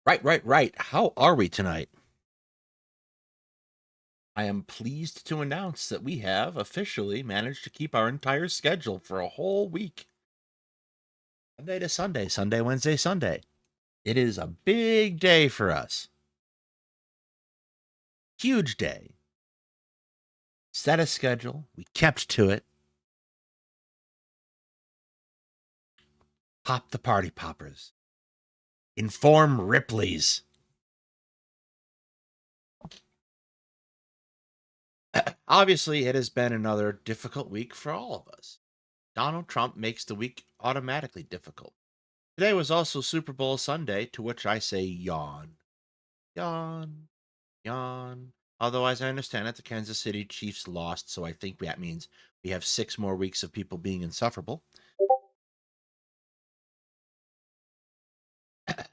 Right. How are we tonight? I am pleased to announce that we have officially managed to keep our entire schedule for a whole week. Monday to Sunday, Sunday, Wednesday, Sunday. It is a big day for us. Huge day. Set a schedule. We kept to it. Pop the party poppers. Inform Ripley's. Obviously, it has been another difficult week for all of us. Donald Trump makes the week automatically difficult. Today was also Super Bowl Sunday, to which I say yawn. Yawn. Yawn. Although, as I understand it, the Kansas City Chiefs lost, so I think that means we have 6 more weeks of people being insufferable.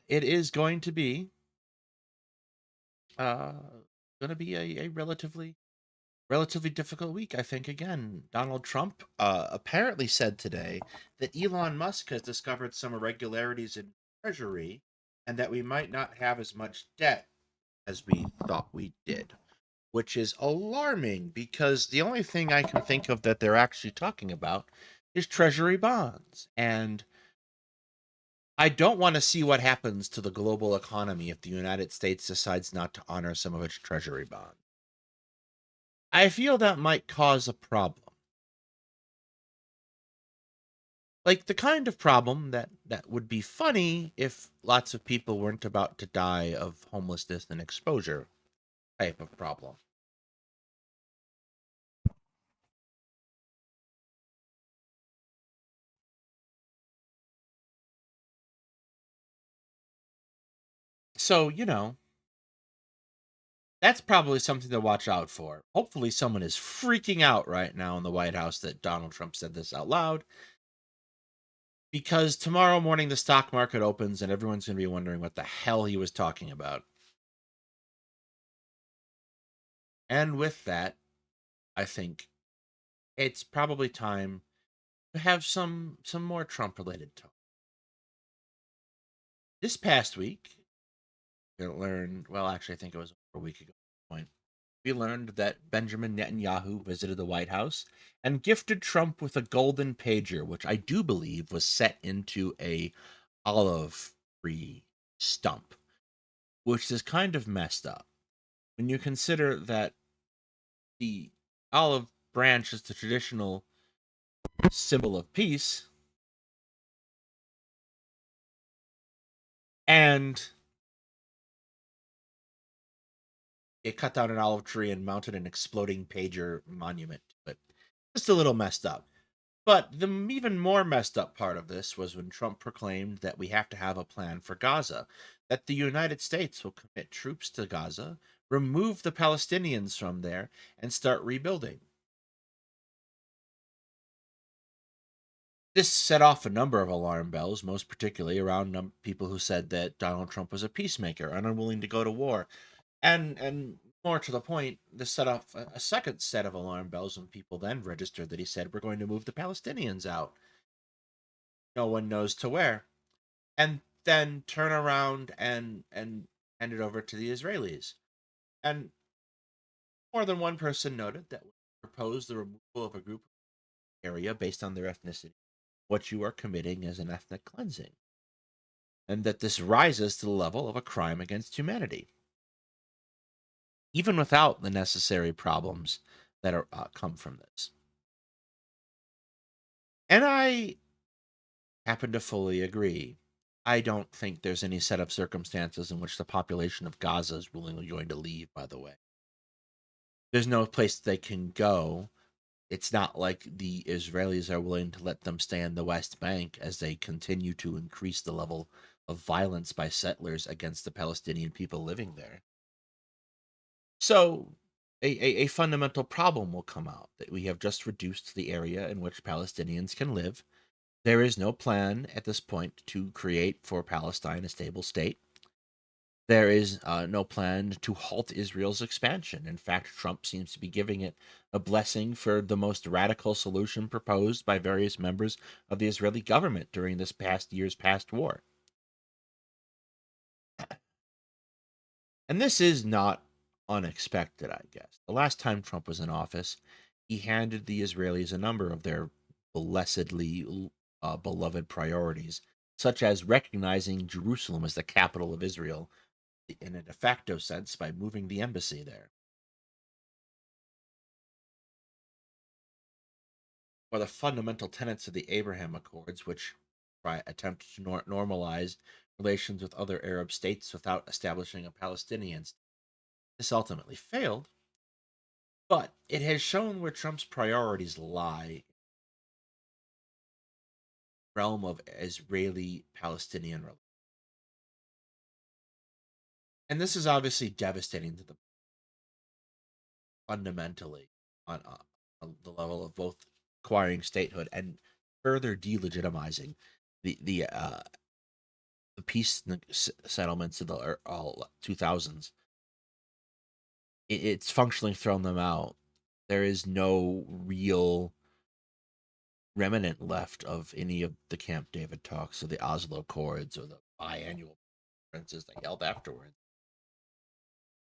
It is going to be uh, a relatively difficult week, I think. Again, Donald Trump apparently said today that Elon Musk has discovered some irregularities in Treasury, and that we might not have as much debt as we thought we did, which is alarming because the only thing I can think of that they're actually talking about is Treasury bonds. And I don't want to see what happens to the global economy if the United States decides not to honor some of its Treasury bonds. I feel that might cause a problem. Like the kind of problem that would be funny if lots of people weren't about to die of homelessness and exposure type of problem. So, that's probably something to watch out for. Hopefully, someone is freaking out right now in the White House that Donald Trump said this out loud, because tomorrow morning the stock market opens and everyone's going to be wondering what the hell he was talking about. And with that, I think it's probably time to have some more Trump related talk. This past week, we learned, well, actually, I think it was a week ago at this point, we learned that Benjamin Netanyahu visited the White House and gifted Trump with a golden pager, which I do believe was set into a olive tree stump, which is kind of messed up when you consider that the olive branch is the traditional symbol of peace, and it cut down an olive tree and mounted an exploding pager monument to it. Just a little messed up. But the even more messed up part of this was when Trump proclaimed that we have to have a plan for Gaza, that the United States will commit troops to Gaza, remove the Palestinians from there, and start rebuilding. This set off a number of alarm bells, most particularly around people who said that Donald Trump was a peacemaker and unwilling to go to war. And more to the point, this set off a second set of alarm bells when people then registered that he said we're going to move the Palestinians out. No one knows to where. And then turn around and hand it over to the Israelis. And more than one person noted that when you propose the removal of a group area based on their ethnicity, what you are committing is an ethnic cleansing, and that this rises to the level of a crime against humanity, even without the necessary problems that are come from this. And I happen to fully agree. I don't think there's any set of circumstances in which the population of Gaza is willingly going to leave, by the way. There's no place they can go. It's not like the Israelis are willing to let them stay in the West Bank as they continue to increase the level of violence by settlers against the Palestinian people living there. So, a fundamental problem will come out that we have just reduced the area in which Palestinians can live. There is no plan at this point to create for Palestine a stable state. There is no plan to halt Israel's expansion. In fact, Trump seems to be giving it a blessing for the most radical solution proposed by various members of the Israeli government during this past year's past war. And this is not unexpected, I guess. The last time Trump was in office, he handed the Israelis a number of their blessedly beloved priorities, such as recognizing Jerusalem as the capital of Israel in a de facto sense by moving the embassy there. Or the fundamental tenets of the Abraham Accords, which attempt to normalize relations with other Arab states without establishing a Palestinian state. This ultimately failed, but it has shown where Trump's priorities lie in the realm of Israeli-Palestinian relations. And this is obviously devastating to the fundamentally on the level of both acquiring statehood and further delegitimizing the peace settlements of the all 2000s. It's functionally thrown them out. There is no real remnant left of any of the Camp David talks or the Oslo Accords or the biannual conferences they held afterwards.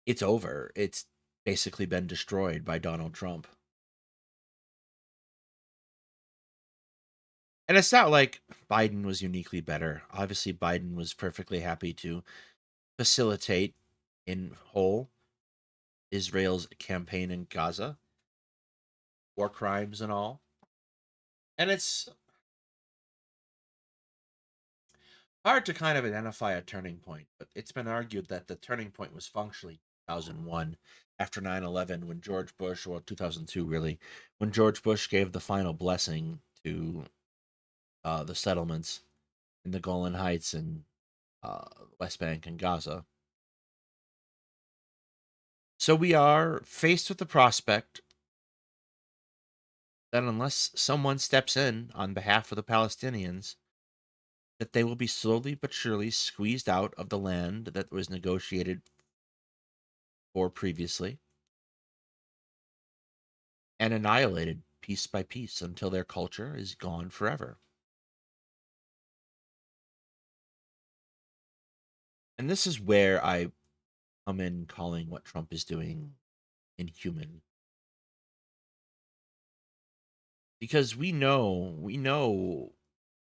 It's over. It's basically been destroyed by Donald Trump. And it's not like Biden was uniquely better. Obviously, Biden was perfectly happy to facilitate in whole Israel's campaign in Gaza, war crimes and all. And it's hard to kind of identify a turning point, but it's been argued that the turning point was functionally 2001 after 9/11 when George Bush, or 2002 really, when George Bush gave the final blessing to the settlements in the Golan Heights and West Bank and Gaza. So we are faced with the prospect that unless someone steps in on behalf of the Palestinians, that they will be slowly but surely squeezed out of the land that was negotiated for previously and annihilated piece by piece until their culture is gone forever. And this is where I come in calling what Trump is doing inhuman. Because we know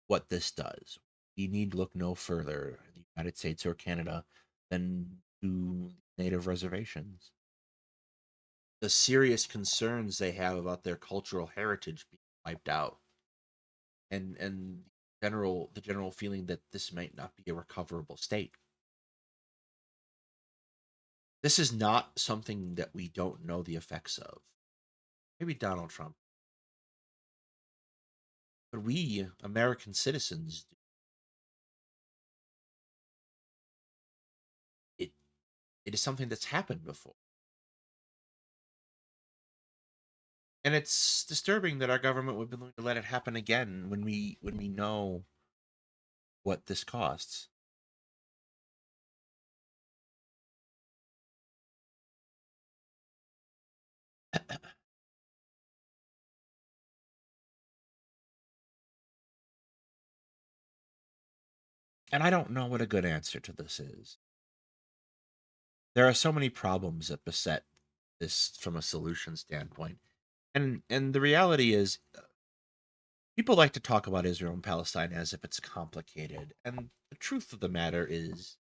what this does. We need look no further in the United States or Canada than to native reservations. The serious concerns they have about their cultural heritage being wiped out, and the general feeling that this might not be a recoverable state. This is not something that we don't know the effects of. Maybe Donald Trump, but we American citizens, it it is something that's happened before. And it's disturbing that our government would be willing to let it happen again when we know what this costs. And I don't know what a good answer to this is. There are so many problems that beset this from a solution standpoint. And the reality is people like to talk about Israel and Palestine as if it's complicated. And the truth of the matter is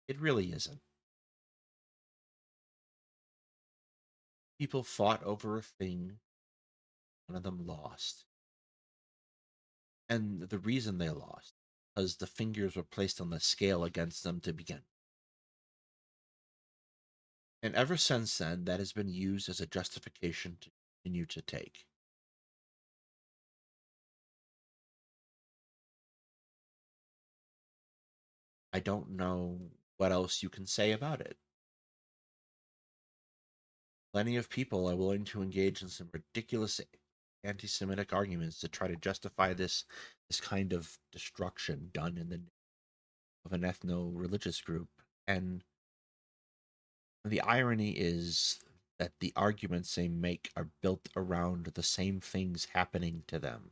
it really isn't. People fought over a thing, one of them lost. And the reason they lost because the fingers were placed on the scale against them to begin. And ever since then, that has been used as a justification to continue to take. I don't know what else you can say about it. Plenty of people are willing to engage in some ridiculous anti-Semitic arguments to try to justify this kind of destruction done in the name of an ethno-religious group. And the irony is that the arguments they make are built around the same things happening to them.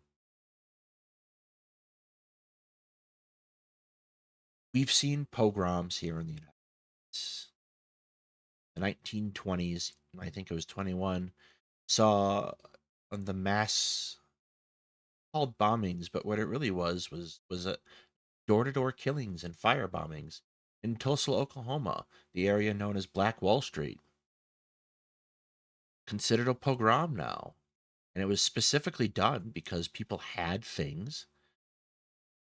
We've seen pogroms here in the United States. the 1920s, I think it was 21, saw the mass called bombings, but what it really was a door-to-door killings and fire bombings in Tulsa, Oklahoma, the area known as Black Wall Street, considered a pogrom now. And it was specifically done because people had things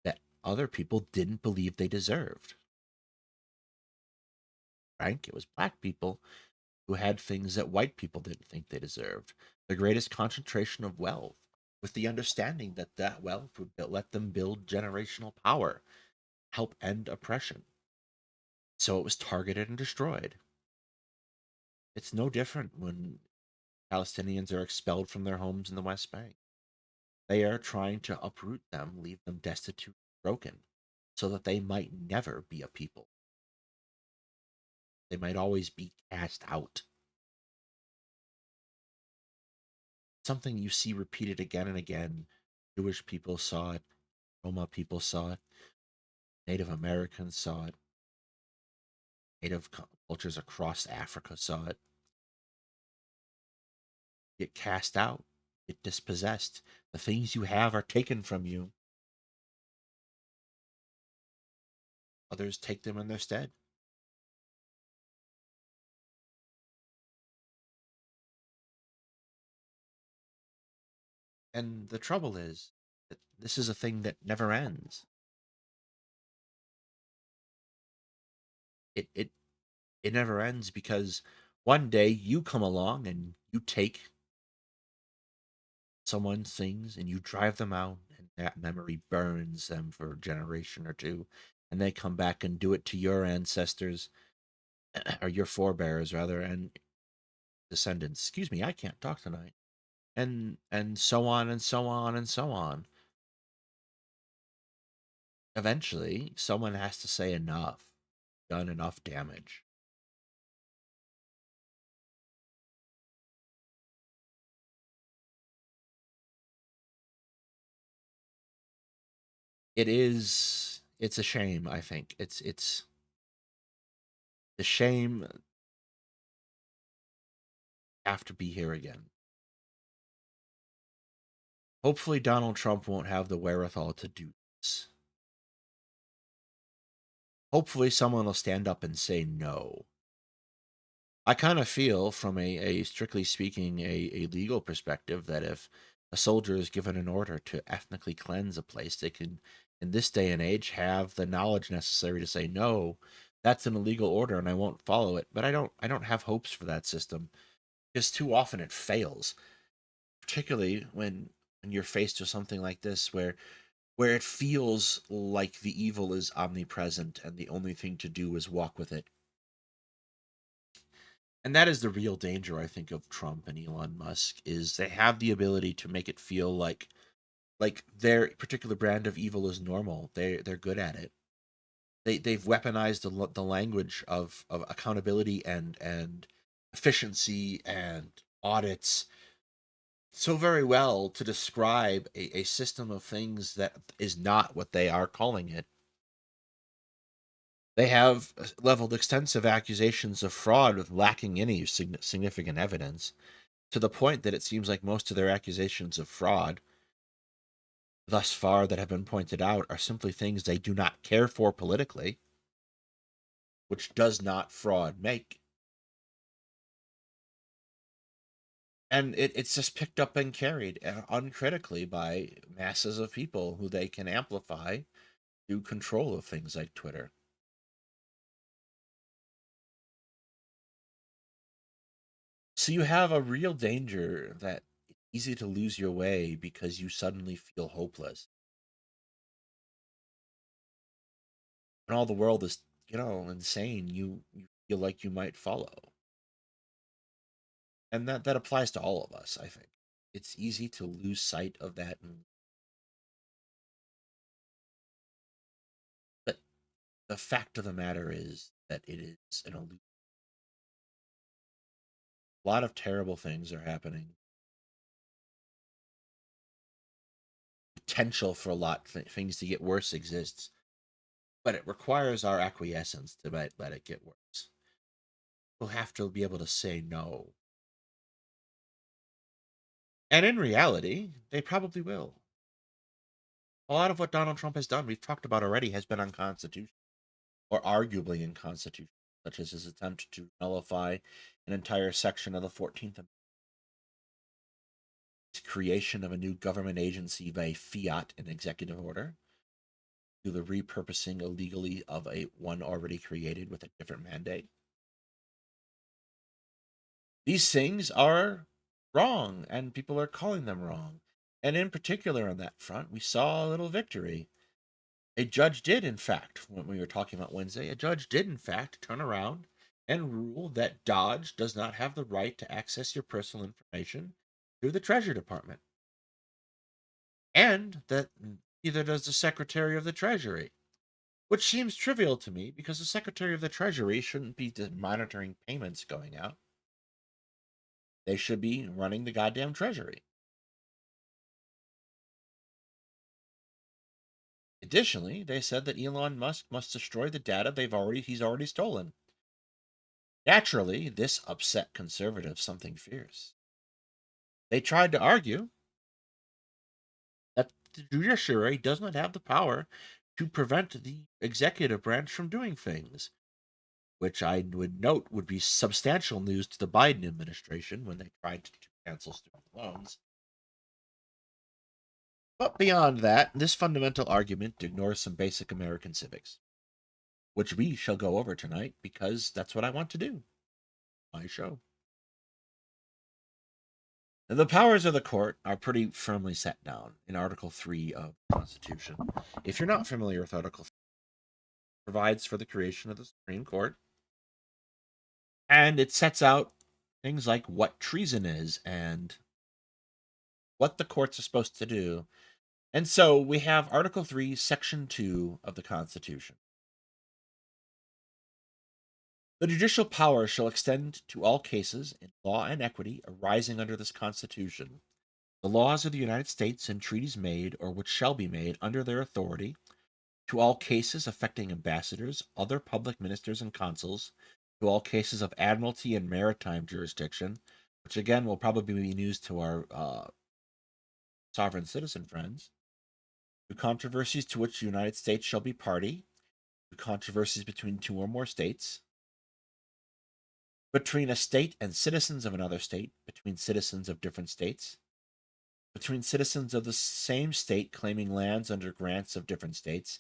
that other people didn't believe they deserved. Frank, it was black people who had things that white people didn't think they deserved. The greatest concentration of wealth, with the understanding that that wealth would let them build generational power, help end oppression. So it was targeted and destroyed. It's no different when Palestinians are expelled from their homes in the West Bank. They are trying to uproot them, leave them destitute, broken, so that they might never be a people. They might always be cast out. Something you see repeated again and again. Jewish people saw it, Roma people saw it, Native Americans saw it, Native cultures across Africa saw it. Get cast out, get dispossessed. The things you have are taken from you. Others take them in their stead. And the trouble is that this is a thing that never ends. It it never ends because one day you come along and you take someone's things and you drive them out and that memory burns them for a generation or two and they come back and do it to your ancestors or your forebears rather and descendants. Excuse me, I can't talk tonight. And so on and so on and so on. Eventually, someone has to say enough, done enough damage. It's a shame, I think. It's the shame have to be here again. Hopefully Donald Trump won't have the wherewithal to do this. Hopefully someone will stand up and say no. I kind of feel from a strictly speaking a legal perspective that if a soldier is given an order to ethnically cleanse a place, they can in this day and age have the knowledge necessary to say no, that's an illegal order and I won't follow it. But I don't have hopes for that system because too often it fails, particularly when you're faced with something like this where it feels like the evil is omnipresent and the only thing to do is walk with it. And that is the real danger, I think, of Trump and Elon Musk is they have the ability to make it feel like their particular brand of evil is normal. They're good at it. They've weaponized the language of accountability and efficiency and audits so very well to describe a system of things that is not what they are calling it. They have leveled extensive accusations of fraud with lacking any significant evidence, to the point that it seems like most of their accusations of fraud thus far that have been pointed out are simply things they do not care for politically, which does not fraud make. And it's just picked up and carried uncritically by masses of people who they can amplify through control of things like Twitter. So you have a real danger that it's easy to lose your way because you suddenly feel hopeless. When all the world is, insane, you feel like you might follow. And that applies to all of us, I think. It's easy to lose sight of that. But the fact of the matter is that it is an illusion. A lot of terrible things are happening. Potential for a lot things to get worse exists, but it requires our acquiescence to let it get worse. will have to be able to say no. And in reality, they probably will. A lot of what Donald Trump has done, we've talked about already, has been unconstitutional or arguably unconstitutional, such as his attempt to nullify an entire section of the 14th Amendment, his creation of a new government agency by fiat and executive order, to the repurposing illegally of one already created with a different mandate. These things are wrong, and people are calling them wrong. And in particular, on that front, we saw a little victory. A judge did, in fact, when we were talking about Wednesday, a judge did, in fact, turn around and rule that Dodge does not have the right to access your personal information through the Treasury Department, and that neither does the Secretary of the Treasury, which seems trivial to me because the Secretary of the Treasury shouldn't be monitoring payments going out. They should be running the goddamn Treasury. Additionally, they said that Elon Musk must destroy the data he's already stolen. Naturally, this upset conservatives something fierce. They tried to argue that the judiciary does not have the power to prevent the executive branch from doing things, which I would note would be substantial news to the Biden administration when they tried to cancel student loans. But beyond that, this fundamental argument ignores some basic American civics, which we shall go over tonight because that's what I want to do. My show. And the powers of the court are pretty firmly set down in Article 3 of the Constitution. If you're not familiar with Article 3, it provides for the creation of the Supreme Court, and it sets out things like what treason is and what the courts are supposed to do. And so we have Article 3, Section 2 of the Constitution. The judicial power shall extend to all cases in law and equity arising under this Constitution, the laws of the United States and treaties made or which shall be made under their authority, to all cases affecting ambassadors, other public ministers and consuls, to all cases of admiralty and maritime jurisdiction, which again will probably be news to our sovereign citizen friends, to controversies to which the United States shall be party, to controversies between two or more states, between a state and citizens of another state, between citizens of different states, between citizens of the same state claiming lands under grants of different states,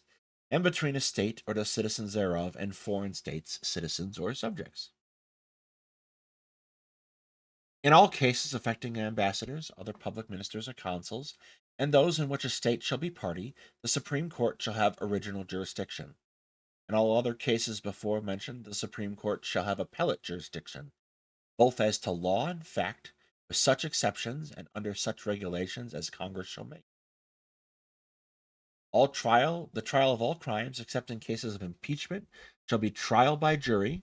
and between a state or the citizens thereof and foreign states, citizens or subjects. In all cases affecting ambassadors, other public ministers or consuls, and those in which a state shall be party, the Supreme Court shall have original jurisdiction. In all other cases before mentioned, the Supreme Court shall have appellate jurisdiction, both as to law and fact, with such exceptions and under such regulations as Congress shall make. The trial of all crimes, except in cases of impeachment, shall be trial by jury,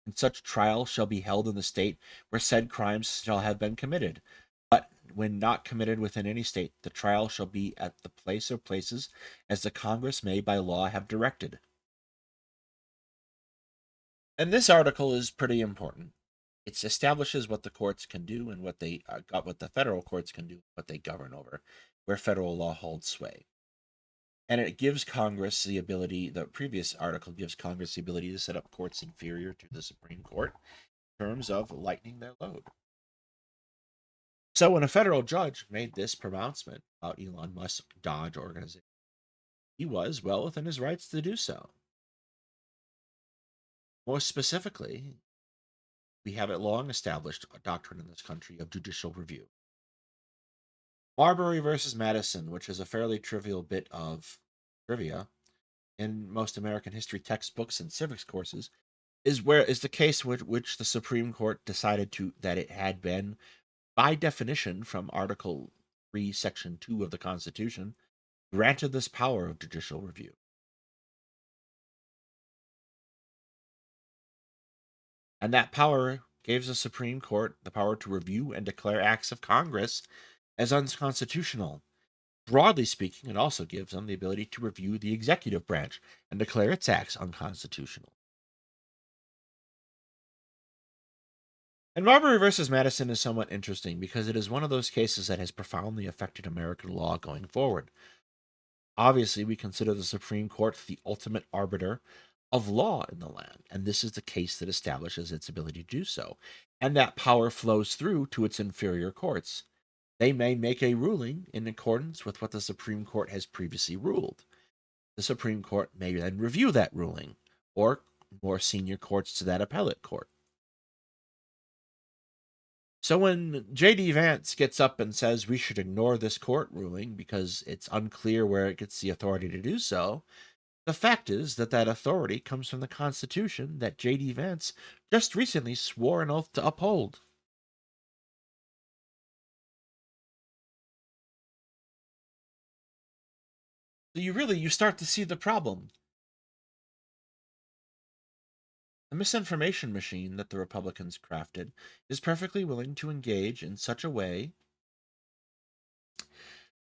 and such trial shall be held in the state where said crimes shall have been committed. But when not committed within any state, the trial shall be at the place or places as the Congress may by law have directed. And this article is pretty important. It establishes what the courts can do and what the federal courts can do, what they govern over, where federal law holds sway. And it gives Congress the previous article gives Congress the ability to set up courts inferior to the Supreme Court in terms of lightening their load. So when a federal judge made this pronouncement about Elon Musk's Dodge organization, he was well within his rights to do so. More specifically, we have a long established doctrine in this country of judicial review. Marbury versus Madison, which is a fairly trivial bit of trivia in most American history textbooks and civics courses, is the case which the Supreme Court decided that it had been, by definition from Article 3, Section 2 of the Constitution, granted this power of judicial review. And that power gives the Supreme Court the power to review and declare acts of Congress as unconstitutional. Broadly speaking, it also gives them the ability to review the executive branch and declare its acts unconstitutional. And Marbury versus Madison is somewhat interesting because it is one of those cases that has profoundly affected American law going forward. Obviously, we consider the Supreme Court the ultimate arbiter of law in the land, and this is the case that establishes its ability to do so. And that power flows through to its inferior courts. They may make a ruling in accordance with what the Supreme Court has previously ruled. The Supreme Court may then review that ruling, or more senior courts to that appellate court. So when J.D. Vance gets up and says we should ignore this court ruling because it's unclear where it gets the authority to do so, the fact is that that authority comes from the Constitution that J.D. Vance just recently swore an oath to uphold. So you start to see the problem. The misinformation machine that the Republicans crafted is perfectly willing to engage in such a way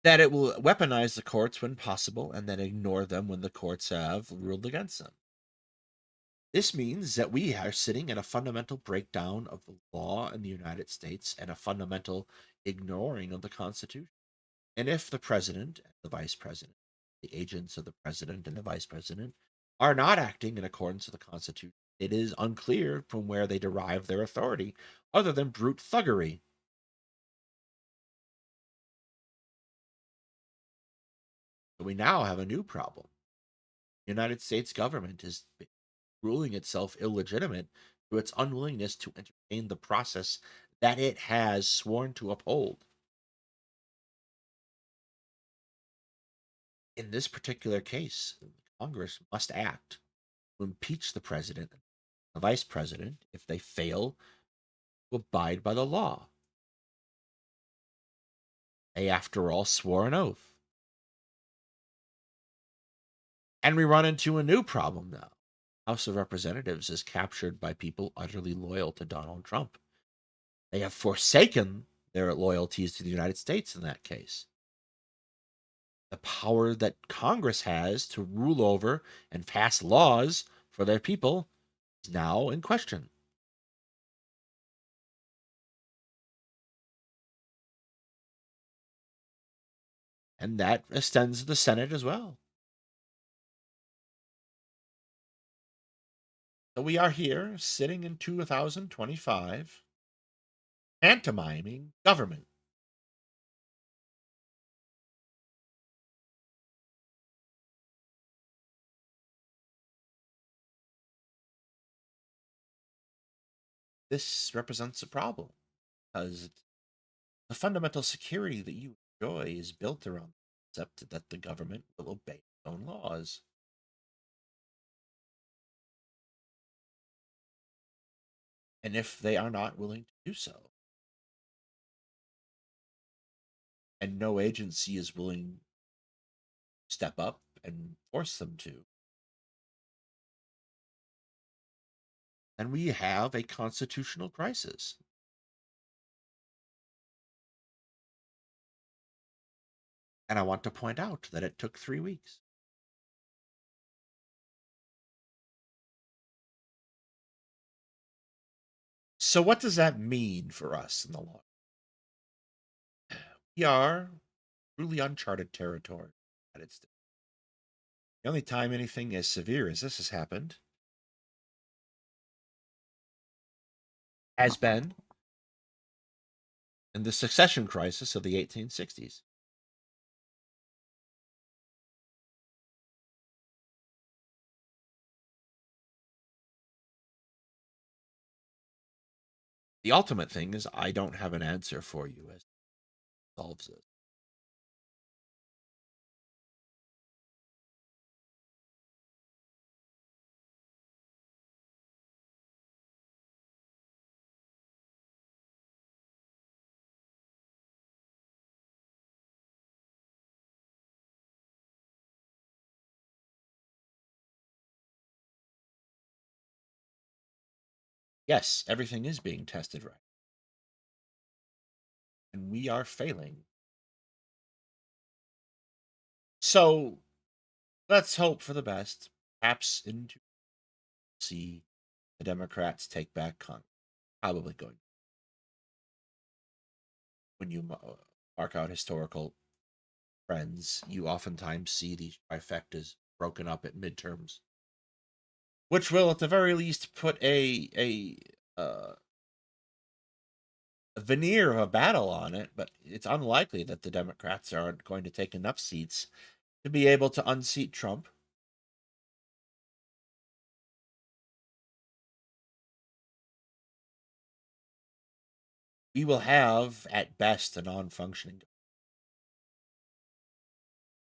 that it will weaponize the courts when possible and then ignore them when the courts have ruled against them. This means that we are sitting at a fundamental breakdown of the law in the United States and a fundamental ignoring of the Constitution. And if the president and the vice president, the agents of the president and the vice president, are not acting in accordance with the Constitution, it is unclear from where they derive their authority other than brute thuggery. So we now have a new problem. The United States government is ruling itself illegitimate through its unwillingness to entertain the process that it has sworn to uphold. In this particular case, Congress must act to impeach the president and the vice president if they fail to abide by the law. They, after all, swore an oath. And we run into a new problem now. House of Representatives is captured by people utterly loyal to Donald Trump. They have forsaken their loyalties to the United States in that case. The power that Congress has to rule over and pass laws for their people is now in question. And that extends to the Senate as well. So we are here sitting in 2025, pantomiming government. This represents a problem because the fundamental security that you enjoy is built around the concept that the government will obey its own laws. And if they are not willing to do so, and no agency is willing to step up and force them to, then we have a constitutional crisis. And I want to point out that it took 3 weeks. So, what does that mean for us in the law? We are truly uncharted territory. The only time anything as severe as this has happened has been in the succession crisis of the 1860s. The ultimate thing is, I don't have an answer for you as solves this. Yes, everything is being tested right, and we are failing. So let's hope for the best. Perhaps into see the Democrats take back Congress. Probably going. when you mark out historical trends, you oftentimes see these trifectas broken up at midterms, which will, at the very least, put a veneer of a battle on it. But it's unlikely that the Democrats are going to take enough seats to be able to unseat Trump. We will have, at best, a non-functioning.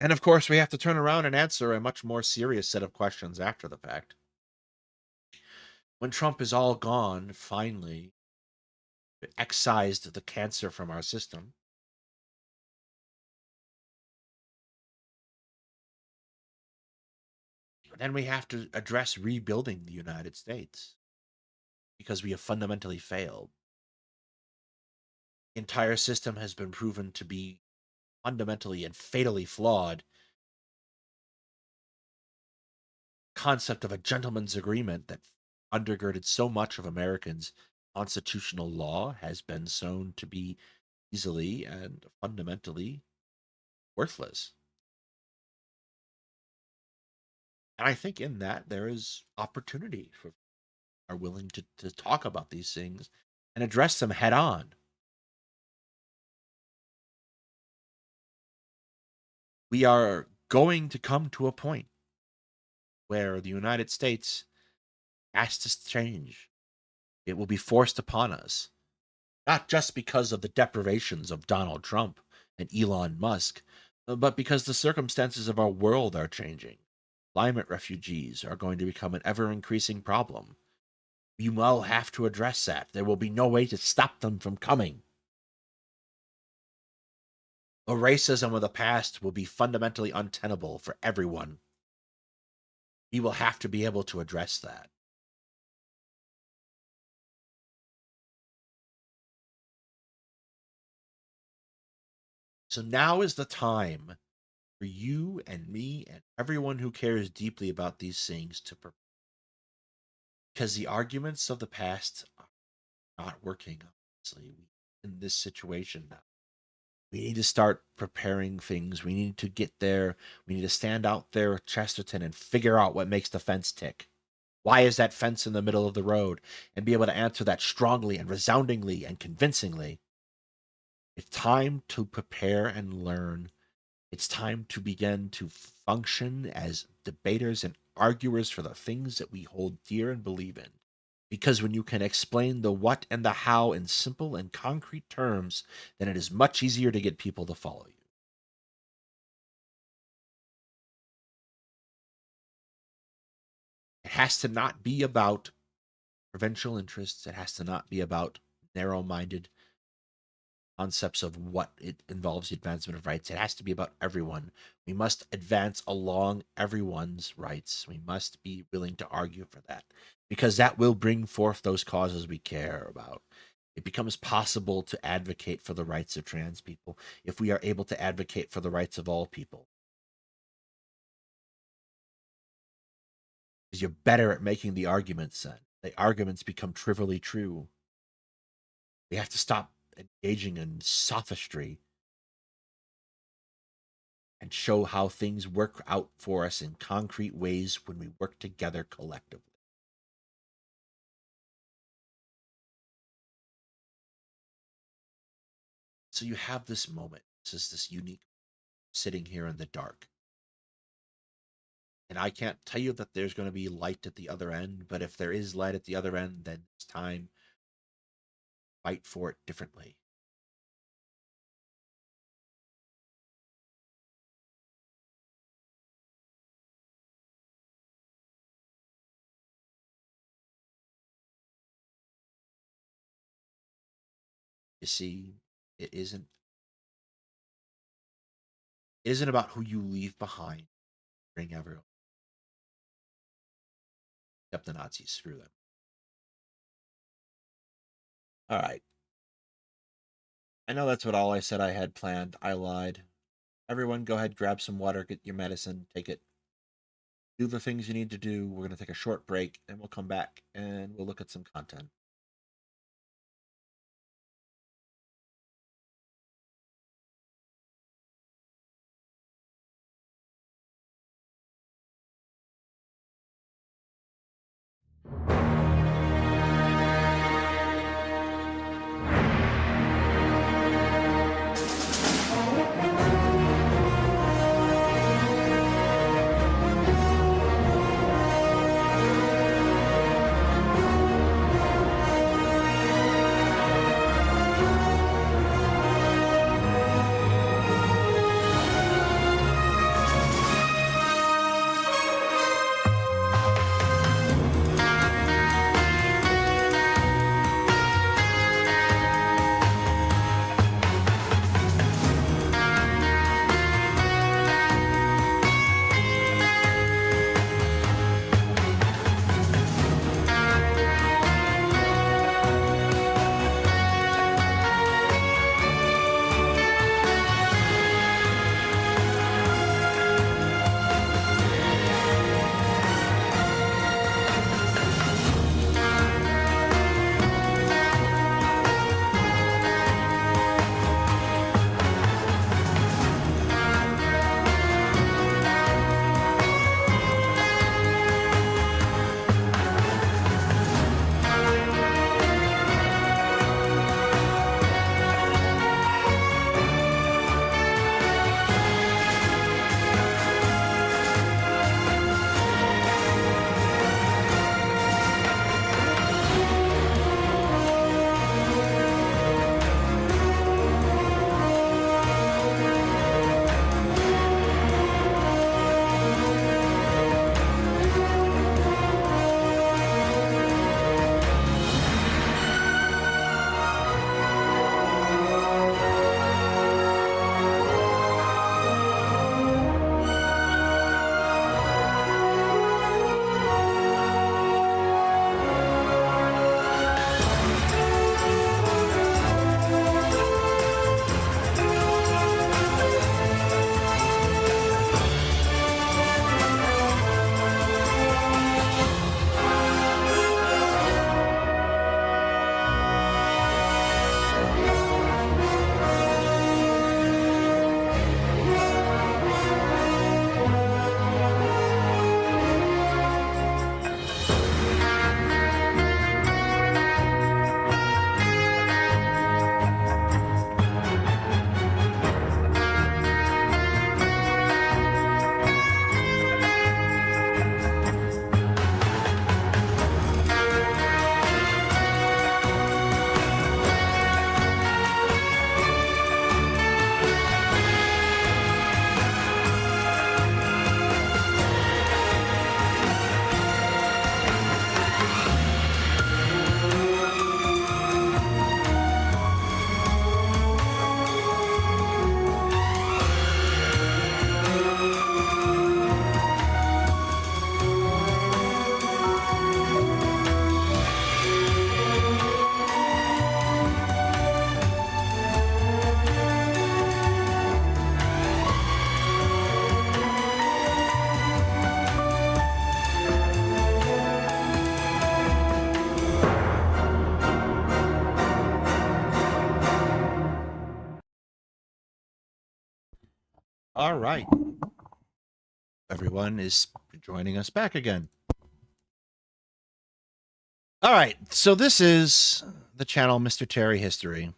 And of course, we have to turn around and answer a much more serious set of questions after the fact. When Trump is all gone, finally, excised the cancer from our system, then we have to address rebuilding the United States because we have fundamentally failed. The entire system has been proven to be fundamentally and fatally flawed. Concept of a gentleman's agreement that undergirded so much of Americans' constitutional law has been shown to be easily and fundamentally worthless. And I think in that there is opportunity for are willing to talk about these things and address them head on. We are going to come to a point where the United States has to change. It will be forced upon us, not just because of the deprivations of Donald Trump and Elon Musk, but because the circumstances of our world are changing. Climate refugees are going to become an ever increasing problem. We will have to address that. There will be no way to stop them from coming. The racism of the past will be fundamentally untenable for everyone. We will have to be able to address that. So now is the time for you and me and everyone who cares deeply about these things to prepare. Because the arguments of the past are not working, obviously, in this situation now. We need to start preparing things. We need to get there. We need to stand out there with Chesterton and figure out what makes the fence tick. Why is that fence in the middle of the road? And be able to answer that strongly and resoundingly and convincingly. It's time to prepare and learn. It's time to begin to function as debaters and arguers for the things that we hold dear and believe in. Because when you can explain the what and the how in simple and concrete terms, then it is much easier to get people to follow you. It has to not be about provincial interests. It has to not be about narrow minded concepts of what it involves the advancement of rights. It has to be about everyone. We must advance along everyone's rights. We must be willing to argue for that because that will bring forth those causes we care about. It becomes possible to advocate for the rights of trans people if we are able to advocate for the rights of all people. Because you're better at making the arguments then. The arguments become trivially true. We have to stop engaging in sophistry and show how things work out for us in concrete ways when we work together collectively. So you have this moment. This is this unique sitting here in the dark. And I can't tell you that there's going to be light at the other end, but if there is light at the other end, then it's time to fight for it differently. You see, it isn't about who you leave behind. Bring everyone. Except the Nazis. Screw them. All right. I know that's what all I said I had planned. I lied. Everyone, go ahead, grab some water, get your medicine, take it. Do the things you need to do. We're going to take a short break and we'll come back and we'll look at some content. All right. Everyone is joining us back again. All right. So this is the channel Mr. Terry History,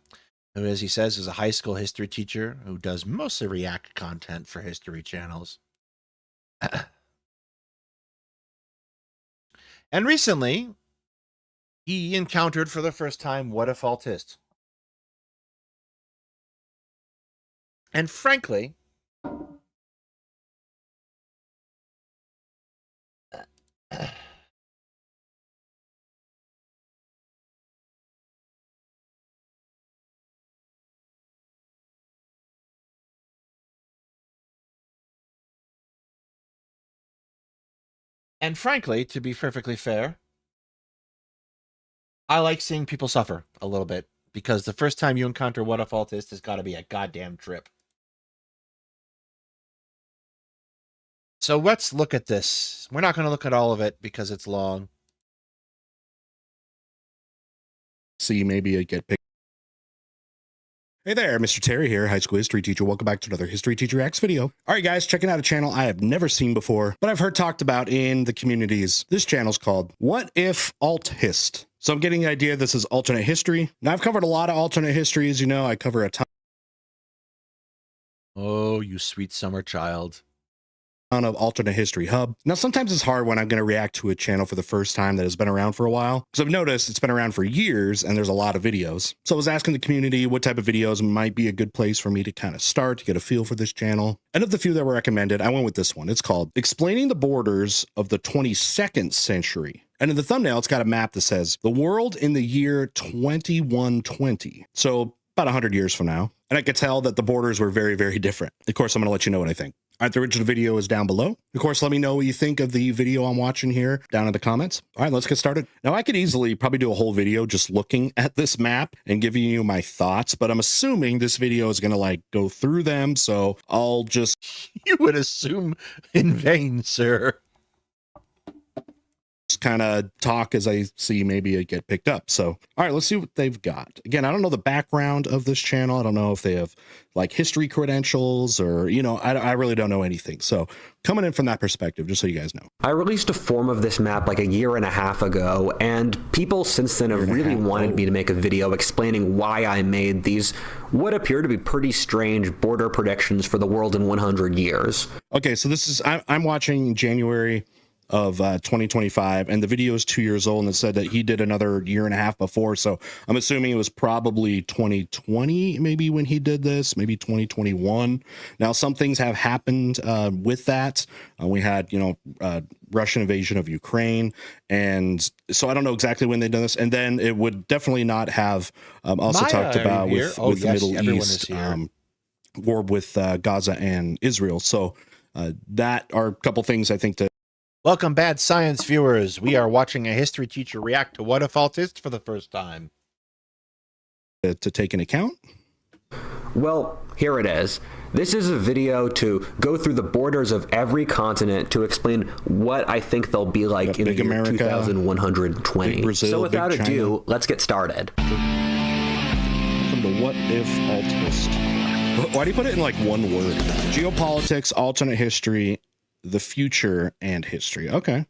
who, as he says, is a high school history teacher who does mostly React content for history channels. And recently, he encountered for the first time what a faultist. And frankly, to be perfectly fair, I like seeing people suffer a little bit, because the first time you encounter what a faultist has got to be a goddamn trip. So let's look at this. We're not going to look at all of it because it's long. See, maybe it get picked. Hey there, Mr. Terry here, high school history teacher. Welcome back to another History Teacher X video. All right, guys, checking out a channel I have never seen before, but I've heard talked about in the communities. This channel's called What If Alt Hist. So I'm getting the idea this is alternate history. Now, I've covered a lot of alternate histories. You know, I cover a ton Oh, you sweet summer child. of alternate history hub. Now, sometimes it's hard when I'm going to react to a channel for the first time that has been around for a while, because I've noticed it's been around for years and there's a lot of videos. So I was asking the community what type of videos might be a good place for me to kind of start to get a feel for this channel. And of the few that were recommended, I went with this one. It's called Explaining the Borders of the 22nd Century. And in the thumbnail, it's got a map that says the world in the year 2120. So about 100 years from now. And I could tell that the borders were very, very different. Of course, I'm going to let you know what I think. All right, the original video is down below. Of course, let me know what you think of the video I'm watching here down in the comments. All right, let's get started. Now, I could easily probably do a whole video just looking at this map and giving you my thoughts, but I'm assuming this video is going to like go through them. So I'll just... You would assume in vain, sir. Kind of talk as I see maybe it get picked up. So, all right, let's see what they've got. Again, I don't know the background of this channel. I don't know if they have like history credentials or, you know, I really don't know anything. So coming in from that perspective, just so you guys know. I released a form of this map like a year and a half ago, and people since then have really wanted me to make a video explaining why I made these what appear to be pretty strange border predictions for the world in 100 years. Okay, so this is, I'm watching January of 2025, and the video is 2 years old, and it said that he did another year and a half before, so I'm assuming it was probably 2020 maybe when he did this, maybe 2021. Now some things have happened with that. We had, you know, Russian invasion of Ukraine, and so I don't know exactly when they done this. And then it would definitely not have also Maya, talked about with yes, the Middle East war with Gaza and Israel. So that are a couple things I think to... Welcome, bad science viewers. We are watching a history teacher react to What If Alt Hist for the first time. To take into account? Well, here it is. This is a video to go through the borders of every continent to explain what I think they'll be like in the year America, 2120. Brazil, so without ado, let's get started. Welcome to What If Alt Hist. Why do you put it in like one word? Geopolitics, alternate history, the future, and history. Okay.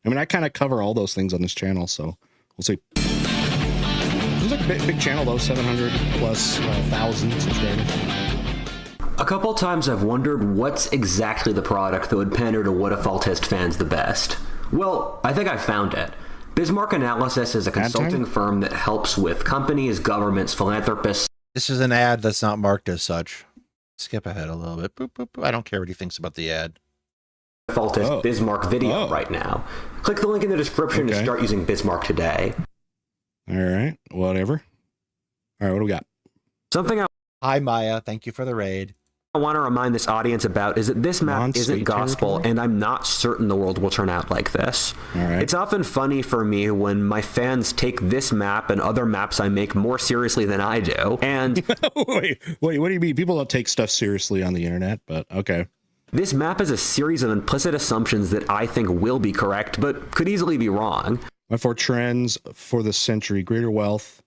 I mean, I kind of cover all those things on this channel, so we'll see. It's like a big channel, though, 700 plus 1,000 subscribers. A couple times I've wondered what's exactly the product that would pander to What If Alt Hist fans the best. Well, I think I found it. Bismarck Analysis is a consulting firm that helps with companies, governments, philanthropists. This is an ad that's not marked as such. Skip ahead a little bit. Boop, boop, boop. I don't care what he thinks about the ad. Alt Hist Bismarck video right now. Click the link in the description to start using Bismarck today. All right, whatever. All right, what do we got? Something Hi, Maya. Thank you for the raid. I want to remind this audience about is that this map isn't gospel, territory? And I'm not certain the world will turn out like this. All right. It's often funny for me when my fans take this map and other maps I make more seriously than I do. And wait, what do you mean? People don't take stuff seriously on the internet, but okay. This map is a series of implicit assumptions that I think will be correct, but could easily be wrong. For trends for the century, greater wealth,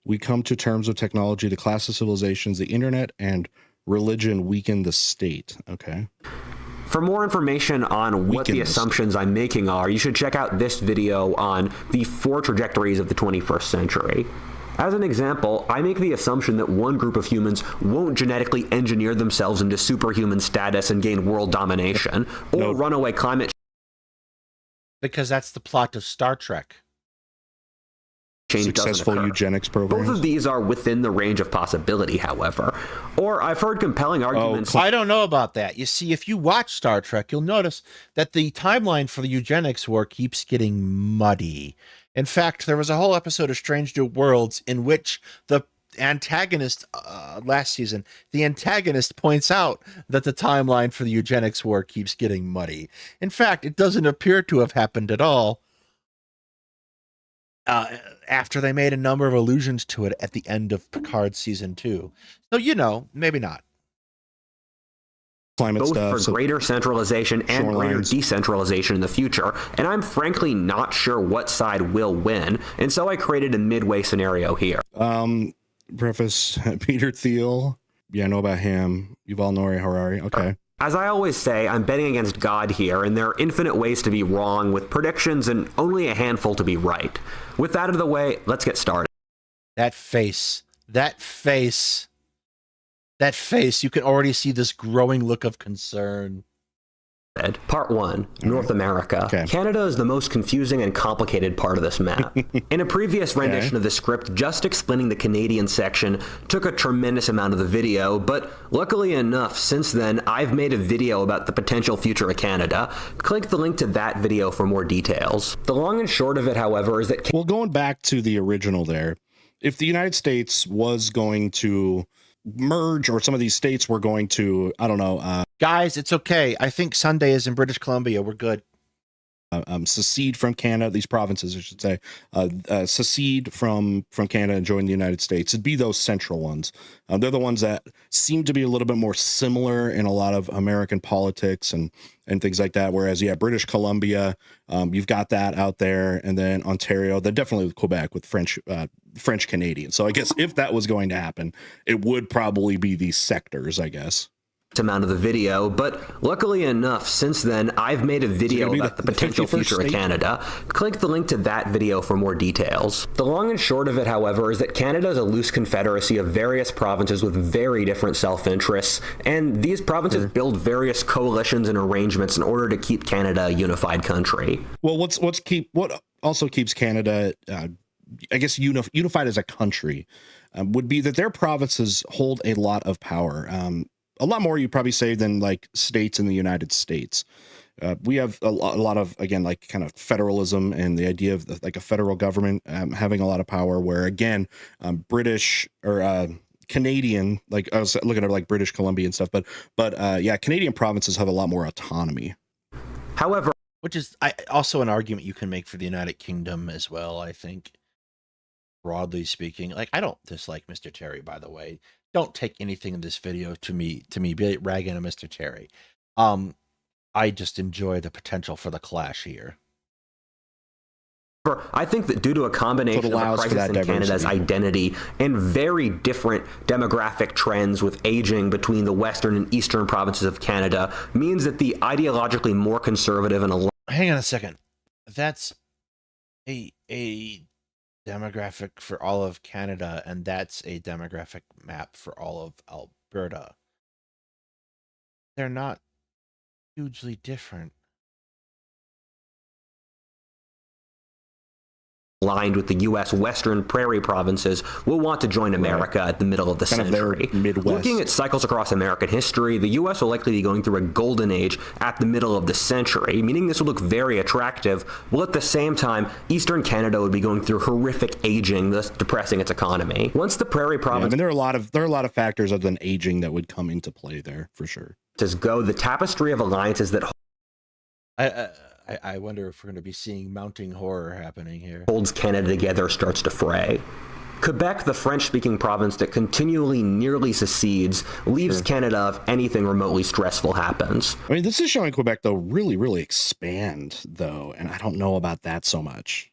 we come to terms with technology, the class of civilizations, the internet, and religion weaken the state. Okay. For more information on what the assumptions I'm making are, you should check out this video on the 4 trajectories of the 21st century. As an example, I make the assumption that one group of humans won't genetically engineer themselves into superhuman status and gain world domination, or run away climate change. Because that's the plot of Star Trek. Successful eugenics programs. Both of these are within the range of possibility, however. Or I've heard compelling arguments. I don't know about that. You see, if you watch Star Trek, you'll notice that the timeline for the eugenics war keeps getting muddy. In fact, there was a whole episode of Strange New Worlds in which the antagonist last season, the antagonist points out that the timeline for the eugenics war keeps getting muddy. In fact, it doesn't appear to have happened at all after they made a number of allusions to it at the end of Picard season 2. So, you know, maybe not. Climate both stuff, for greater centralization and greater decentralization in the future, and I'm frankly not sure what side will win, and so I created a midway scenario here. Preface Peter Thiel. Yeah, I know about him. Yuval Noah Harari. Okay. As I always say, I'm betting against God here, and there are infinite ways to be wrong with predictions and only a handful to be right. With that out of the way, let's get started. That face. That face. That face. You can already see this growing look of concern. Part 1, North America. Okay. Canada is the most confusing and complicated part of this map. In a previous rendition of the script, just explaining the Canadian section took a tremendous amount of the video, but luckily enough, since then, I've made a video about the potential future of Canada. Click the link to that video for more details. The long and short of it, however, is that... Well, going back to the original there, if the United States was going to merge, or some of these states were going to, I don't know... Guys, it's okay. I think Sunday is in British Columbia. We're good. Secede from Canada, these provinces, I should say, secede from Canada and join the United States. It'd be those central ones. They're the ones that seem to be a little bit more similar in a lot of American politics and things like that. Whereas, yeah, British Columbia, you've got that out there, and then Ontario, they're definitely with Quebec with French Canadian. So I guess if that was going to happen, it would probably be these sectors, I guess. Amount of the video, but luckily enough, since then, I've made a video about the potential future of Canada. Click the link to that video for more details. The long and short of it, however, is that Canada is a loose confederacy of various provinces with very different self-interests, and these provinces build various coalitions and arrangements in order to keep Canada a unified country. Well, what also keeps Canada, I guess, unified as a country, would be that their provinces hold a lot of power. A lot more, you'd probably say, than like states in the United States. We have a lot of, again, like kind of federalism and the idea of like a federal government having a lot of power, where again, British or Canadian, like I was looking at like British Columbia and stuff, but yeah, Canadian provinces have a lot more autonomy. However, which is also an argument you can make for the United Kingdom as well, I think, broadly speaking. Like, I don't dislike Mr. Terry, by the way. Don't take anything in this video to me be ragging on Mr. Terry. I just enjoy the potential for the clash here. I think that due to a combination of a crisis in Canada's identity and very different demographic trends with aging between the western and eastern provinces of Canada means that the ideologically more conservative and... Hang on a second. That's a demographic for all of Canada, and that's a demographic map for all of Alberta. They're not hugely different. Aligned with the U.S. Western Prairie provinces will want to join America at the middle of the century. Looking at cycles across American history, the U.S. will likely be going through a golden age at the middle of the century, meaning this will look very attractive, while at the same time, Eastern Canada would be going through horrific aging, thus depressing its economy. Once the Prairie province... I mean, there are a lot of factors other than aging that would come into play there, for sure. Go the tapestry of alliances that... I wonder if we're going to be seeing mounting horror happening here. Holds Canada together starts to fray. Quebec, the French-speaking province that continually nearly secedes, leaves Canada if anything remotely stressful happens. I mean, this is showing Quebec, though, really expand, though, and I don't know about that so much.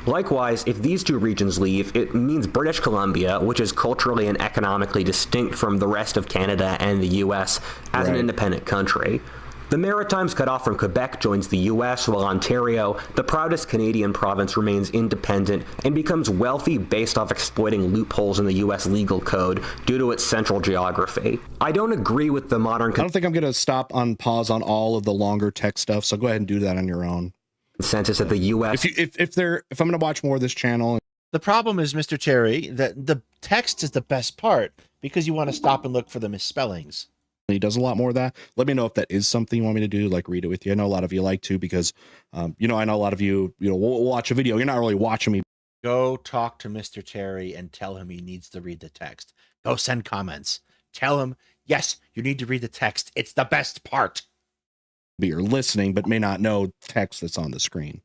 Likewise, if these two regions leave, it means British Columbia, which is culturally and economically distinct from the rest of Canada and the U.S., as an independent country. The Maritimes cut off from Quebec joins the U.S., while Ontario, the proudest Canadian province, remains independent and becomes wealthy based off exploiting loopholes in the U.S. legal code due to its central geography. I don't agree with the modern... I don't think I'm going to stop on pause on all of the longer text stuff, so go ahead and do that on your own. Consensus that the U.S. If I'm going to watch more of this channel... The problem is, Mr. Terry, that the text is the best part because you want to stop and look for the misspellings. He does a lot more of that. Let me know if that is something you want me to do, like read it with you. I know a lot of you like to, because I know a lot of you will watch a video. You're not really watching me. Go talk to Mr. Terry and tell him he needs to read the text. Go send comments. Tell him, yes, you need to read the text. It's the best part. You're listening, but may not know text that's on the screen.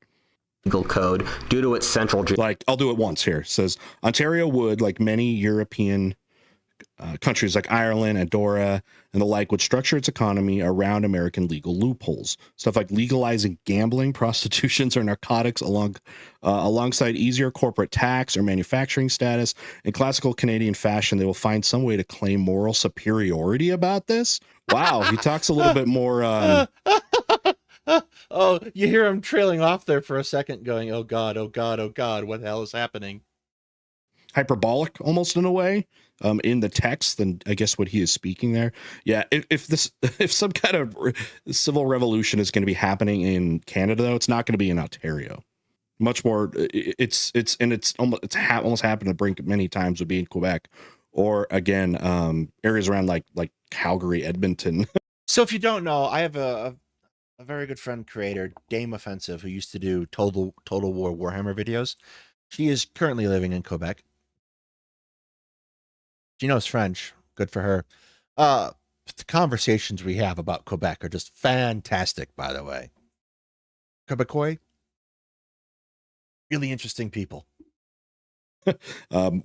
Legal code due to its central... Like, I'll do it once here. It says, Ontario would, like many European countries like Ireland, Andorra, and the like would structure its economy around American legal loopholes. Stuff like legalizing gambling, prostitutions, or narcotics alongside easier corporate tax or manufacturing status. In classical Canadian fashion, they will find some way to claim moral superiority about this. Wow, he talks a little bit more. Oh, you hear him trailing off there for a second, going, "Oh God, oh God, oh God, what the hell is happening?" Hyperbolic, almost in a way, in the text than I guess what he is speaking there. Yeah, if some kind of civil revolution is going to be happening in Canada, though, it's not going to be in Ontario. Much more, it's almost happened to brink many times would be in Quebec, or again, areas around like Calgary, Edmonton. So if you don't know, I have a very good friend creator, Dame Offensive, who used to do Total War Warhammer videos. She is currently living in Quebec. She knows French. Good for her. The conversations we have about Quebec are just fantastic, by the way. Quebecois, really interesting people. And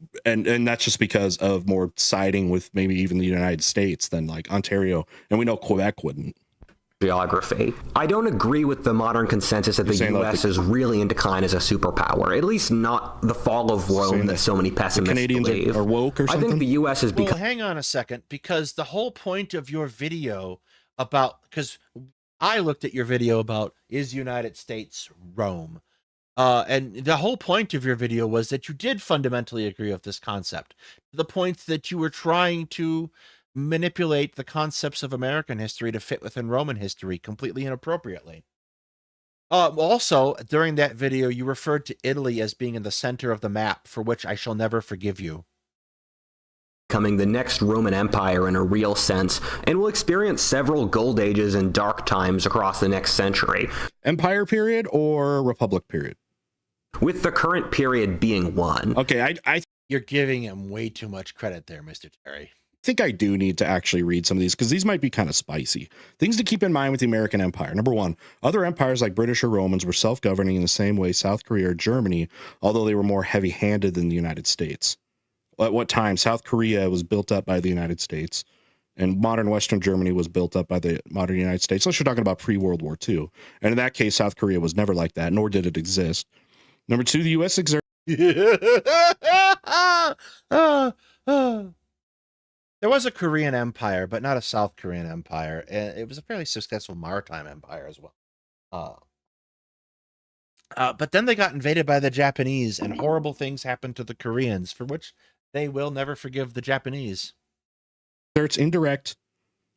that's just because of more siding with maybe even the United States than like Ontario, and we know Quebec wouldn't. Geography. I don't agree with the modern consensus that the U.S. is really in decline as a superpower. At least not the fall of Rome that so many pessimists believe. Are woke or something? I think the U.S. has become. Well, hang on a second, because the whole point of your video because I looked at your video about is United States Rome, and the whole point of your video was that you did fundamentally agree with this concept, to the point that you were trying to manipulate the concepts of American history to fit within Roman history completely inappropriately. Also, during that video, you referred to Italy as being in the center of the map, for which I shall never forgive you. Becoming the next Roman Empire in a real sense, and will experience several gold ages and dark times across the next century. Empire period or Republic period? With the current period being one. Okay, You're giving him way too much credit there, Mr. Terry. I think I do need to actually read some of these because these might be kind of spicy. Things to keep in mind with the American Empire. Number one, other empires like British or Romans were self-governing in the same way South Korea or Germany, although they were more heavy-handed than the United States. At what time? South Korea was built up by the United States, and modern Western Germany was built up by the modern United States. Unless you're talking about pre-World War II. And in that case, South Korea was never like that, nor did it exist. Number two, the U.S. exerted... There was a Korean empire, but not a South Korean empire. And it was a fairly successful maritime empire as well. But then they got invaded by the Japanese, and horrible things happened to the Koreans, for which they will never forgive the Japanese. Its indirect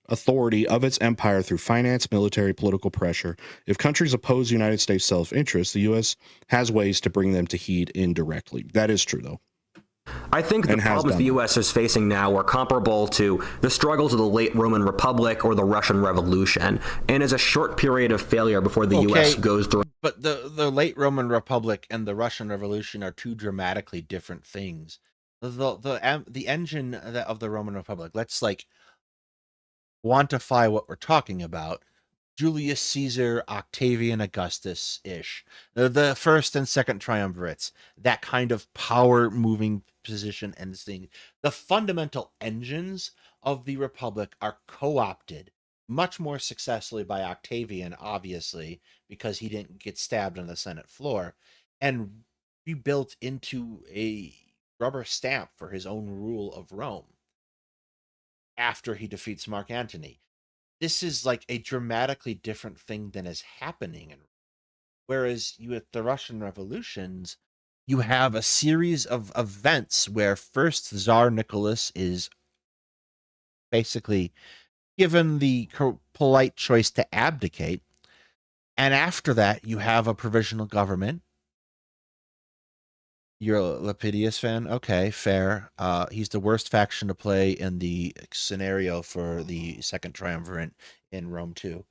authority of its empire through finance, military, political pressure. If countries oppose United States self-interest, the U.S. has ways to bring them to heed indirectly. That is true, though. I think the problems the U.S. is facing now are comparable to the struggles of the late Roman Republic or the Russian Revolution, and is a short period of failure before the U.S. goes through. But the late Roman Republic and the Russian Revolution are two dramatically different things. The engine of the Roman Republic, let's like quantify what we're talking about. Julius Caesar, Octavian Augustus-ish, the first and second triumvirates, that kind of power-moving position and thing. The fundamental engines of the Republic are co-opted much more successfully by Octavian, obviously, because he didn't get stabbed on the Senate floor, and rebuilt into a rubber stamp for his own rule of Rome after he defeats Mark Antony. This is like a dramatically different thing than is happening. Whereas with the Russian revolutions, you have a series of events where first Tsar Nicholas is basically given the polite choice to abdicate. And after that, you have a provisional government. You're a Lepidus fan? Okay, fair. He's the worst faction to play in the scenario for the second triumvirate in Rome 2.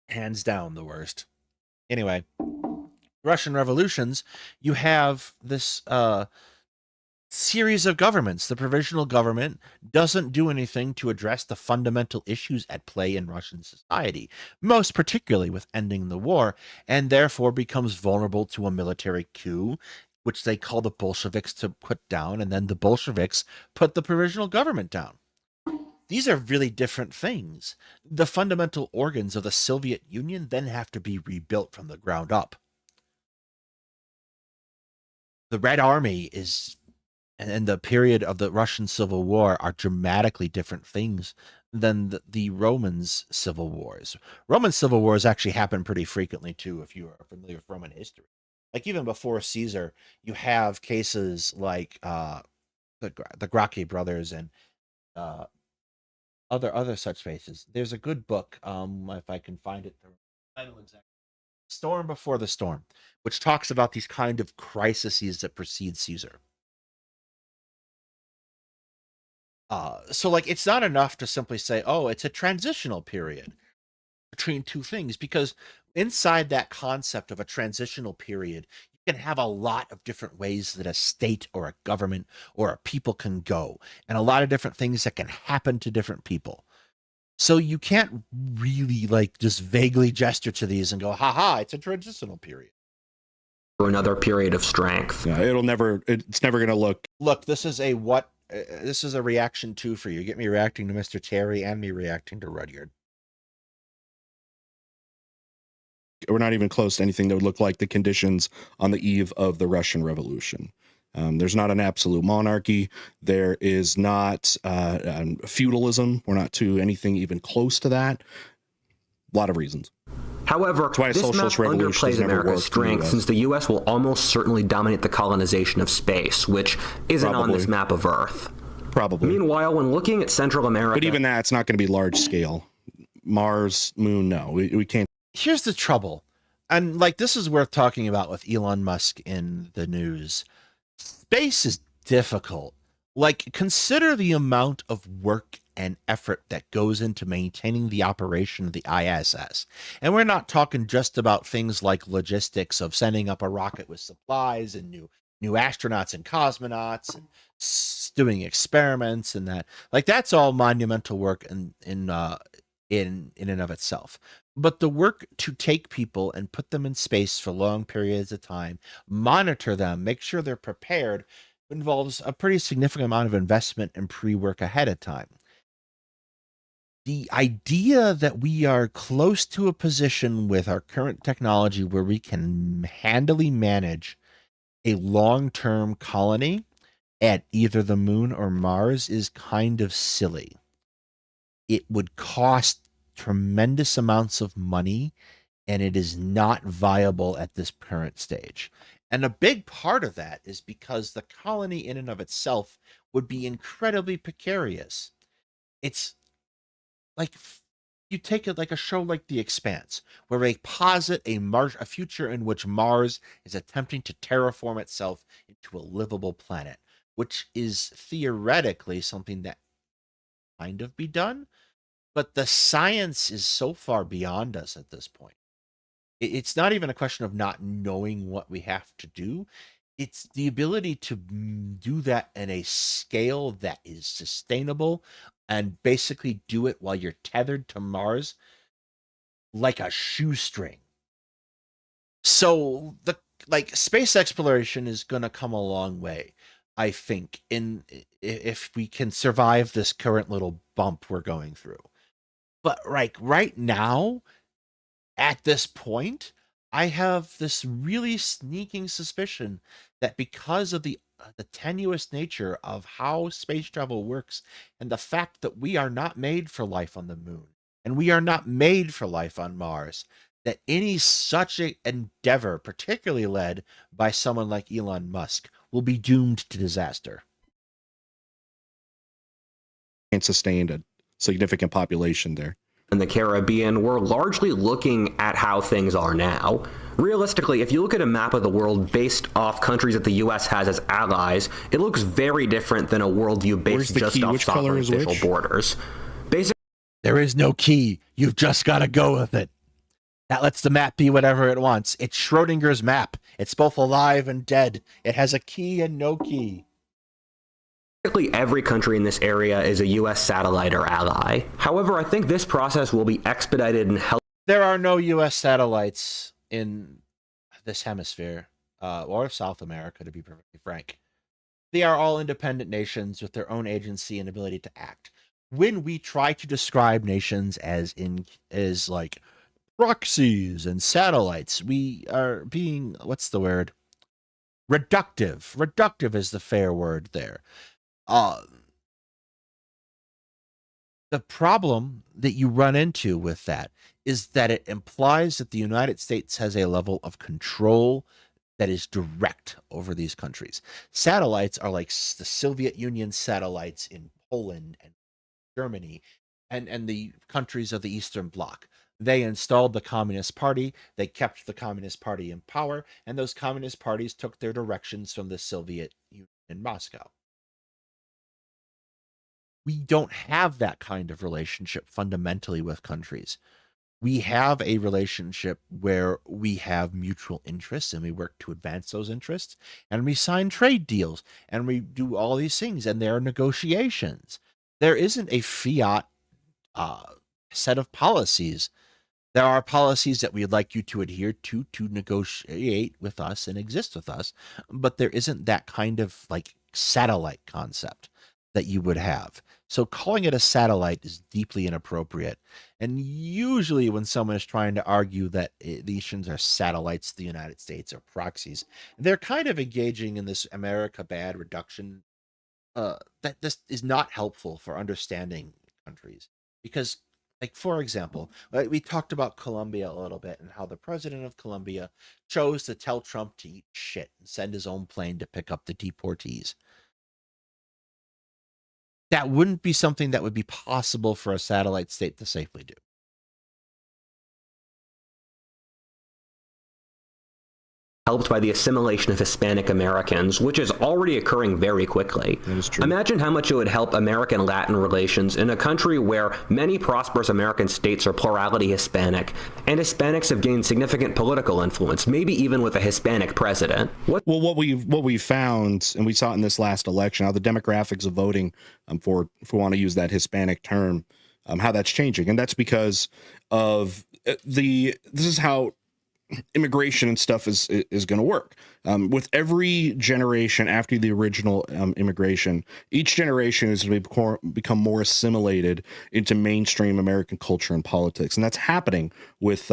Hands down the worst. Anyway, Russian revolutions, you have this series of governments. The provisional government doesn't do anything to address the fundamental issues at play in Russian society, most particularly with ending the war, and therefore becomes vulnerable to a military coup, which they call the Bolsheviks to put down, and then the Bolsheviks put the provisional government down. These are really different things. The fundamental organs of the Soviet Union then have to be rebuilt from the ground up. The Red Army is, and the period of the Russian Civil War are dramatically different things than the Romans' civil wars. Roman civil wars actually happen pretty frequently too, if you are familiar with Roman history. Like even before Caesar, you have cases like the Gracchi brothers and other such cases. There's a good book, if I can find it, the title exactly, Storm Before the Storm, which talks about these kind of crises that precede Caesar. So like it's not enough to simply say, oh, it's a transitional period between two things, because inside that concept of a transitional period, you can have a lot of different ways that a state or a government or a people can go, and a lot of different things that can happen to different people. So you can't really like just vaguely gesture to these and go, haha, it's a transitional period. Or another period of strength. Yeah, it's never going to Look, this is a this is a reaction 2 for you. Get me reacting to Mr. Terry and me reacting to Rudyard. We're not even close to anything that would look like the conditions on the eve of the Russian Revolution. There's not an absolute monarchy. There is not feudalism. We're not to anything even close to that. A lot of reasons. However, this map underplays America's strength, since the U.S. will almost certainly dominate the colonization of space, which isn't on this map of Earth. Probably. Meanwhile, when looking at Central America... But even that's not going to be large scale. Mars, Moon, no. We can't... Here's the trouble. And like this is worth talking about with Elon Musk in the news. Space is difficult. Like, consider the amount of work and effort that goes into maintaining the operation of the ISS. And we're not talking just about things like logistics of sending up a rocket with supplies and new astronauts and cosmonauts and doing experiments and that. Like, that's all monumental work in and of itself. But the work to take people and put them in space for long periods of time, monitor them, make sure they're prepared, involves a pretty significant amount of investment and pre-work ahead of time. The idea that we are close to a position with our current technology where we can handily manage a long-term colony at either the moon or Mars is kind of silly. It would cost tremendous amounts of money, and it is not viable at this current stage. And a big part of that is because the colony in and of itself would be incredibly precarious. It's like you take it like a show like The Expanse, where they posit a future in which Mars is attempting to terraform itself into a livable planet, which is theoretically something that kind of be done, but the science is so far beyond us at this point. It's not even a question of not knowing what we have to do. It's the ability to do that in a scale that is sustainable and basically do it while you're tethered to Mars like a shoestring. So space exploration is going to come a long way, I think, if we can survive this current little bump we're going through. But right now, at this point, I have this really sneaking suspicion that because of the tenuous nature of how space travel works and the fact that we are not made for life on the moon and we are not made for life on Mars, that any such endeavor, particularly led by someone like Elon Musk, will be doomed to disaster. And sustained a significant population there. In the Caribbean, we're largely looking at how things are now. Realistically, if you look at a map of the world based off countries that the U.S. has as allies, it looks very different than a worldview based just off sovereign official borders. Basically, there is no key. You've just got to go with it. That lets the map be whatever it wants. It's Schrodinger's map. It's both alive and dead. It has a key and no key. Every country in this area is a U.S. satellite or ally. However, I think this process will be expedited and helped. There are no U.S. satellites in this hemisphere. or South America, to be perfectly frank. They are all independent nations with their own agency and ability to act. When we try to describe nations as like proxies and satellites, we are being, what's the word? Reductive. Reductive is the fair word there. Uh, the problem that you run into with that is that it implies that the United States has a level of control that is direct over these countries. Satellites are like the Soviet Union satellites in Poland and Germany and the countries of the Eastern Bloc. They installed the Communist Party, they kept the Communist Party in power, and those Communist parties took their directions from the Soviet Union in Moscow. We don't have that kind of relationship fundamentally with countries. We have a relationship where we have mutual interests and we work to advance those interests, and we sign trade deals and we do all these things, and there are negotiations. There isn't a fiat set of policies. There are policies that we'd like you to adhere to negotiate with us and exist with us, but there isn't that kind of like satellite concept that you would have. So calling it a satellite is deeply inappropriate. And usually when someone is trying to argue that nations are satellites to the United States or proxies, they're kind of engaging in this America bad reduction that this is not helpful for understanding countries. Because, like, for example, like we talked about Colombia a little bit and how the president of Colombia chose to tell Trump to eat shit and send his own plane to pick up the deportees. That wouldn't be something that would be possible for a satellite state to safely do. Helped by the assimilation of Hispanic Americans, which is already occurring very quickly. That is true. Imagine how much it would help American-Latin relations in a country where many prosperous American states are plurality Hispanic, and Hispanics have gained significant political influence, maybe even with a Hispanic president. Well, what we found, and we saw it in this last election, how the demographics of voting, for if we want to use that Hispanic term, how that's changing, and that's because of this is how immigration and stuff is going to work. With every generation after the original immigration, each generation is going to become more assimilated into mainstream American culture and politics, and that's happening with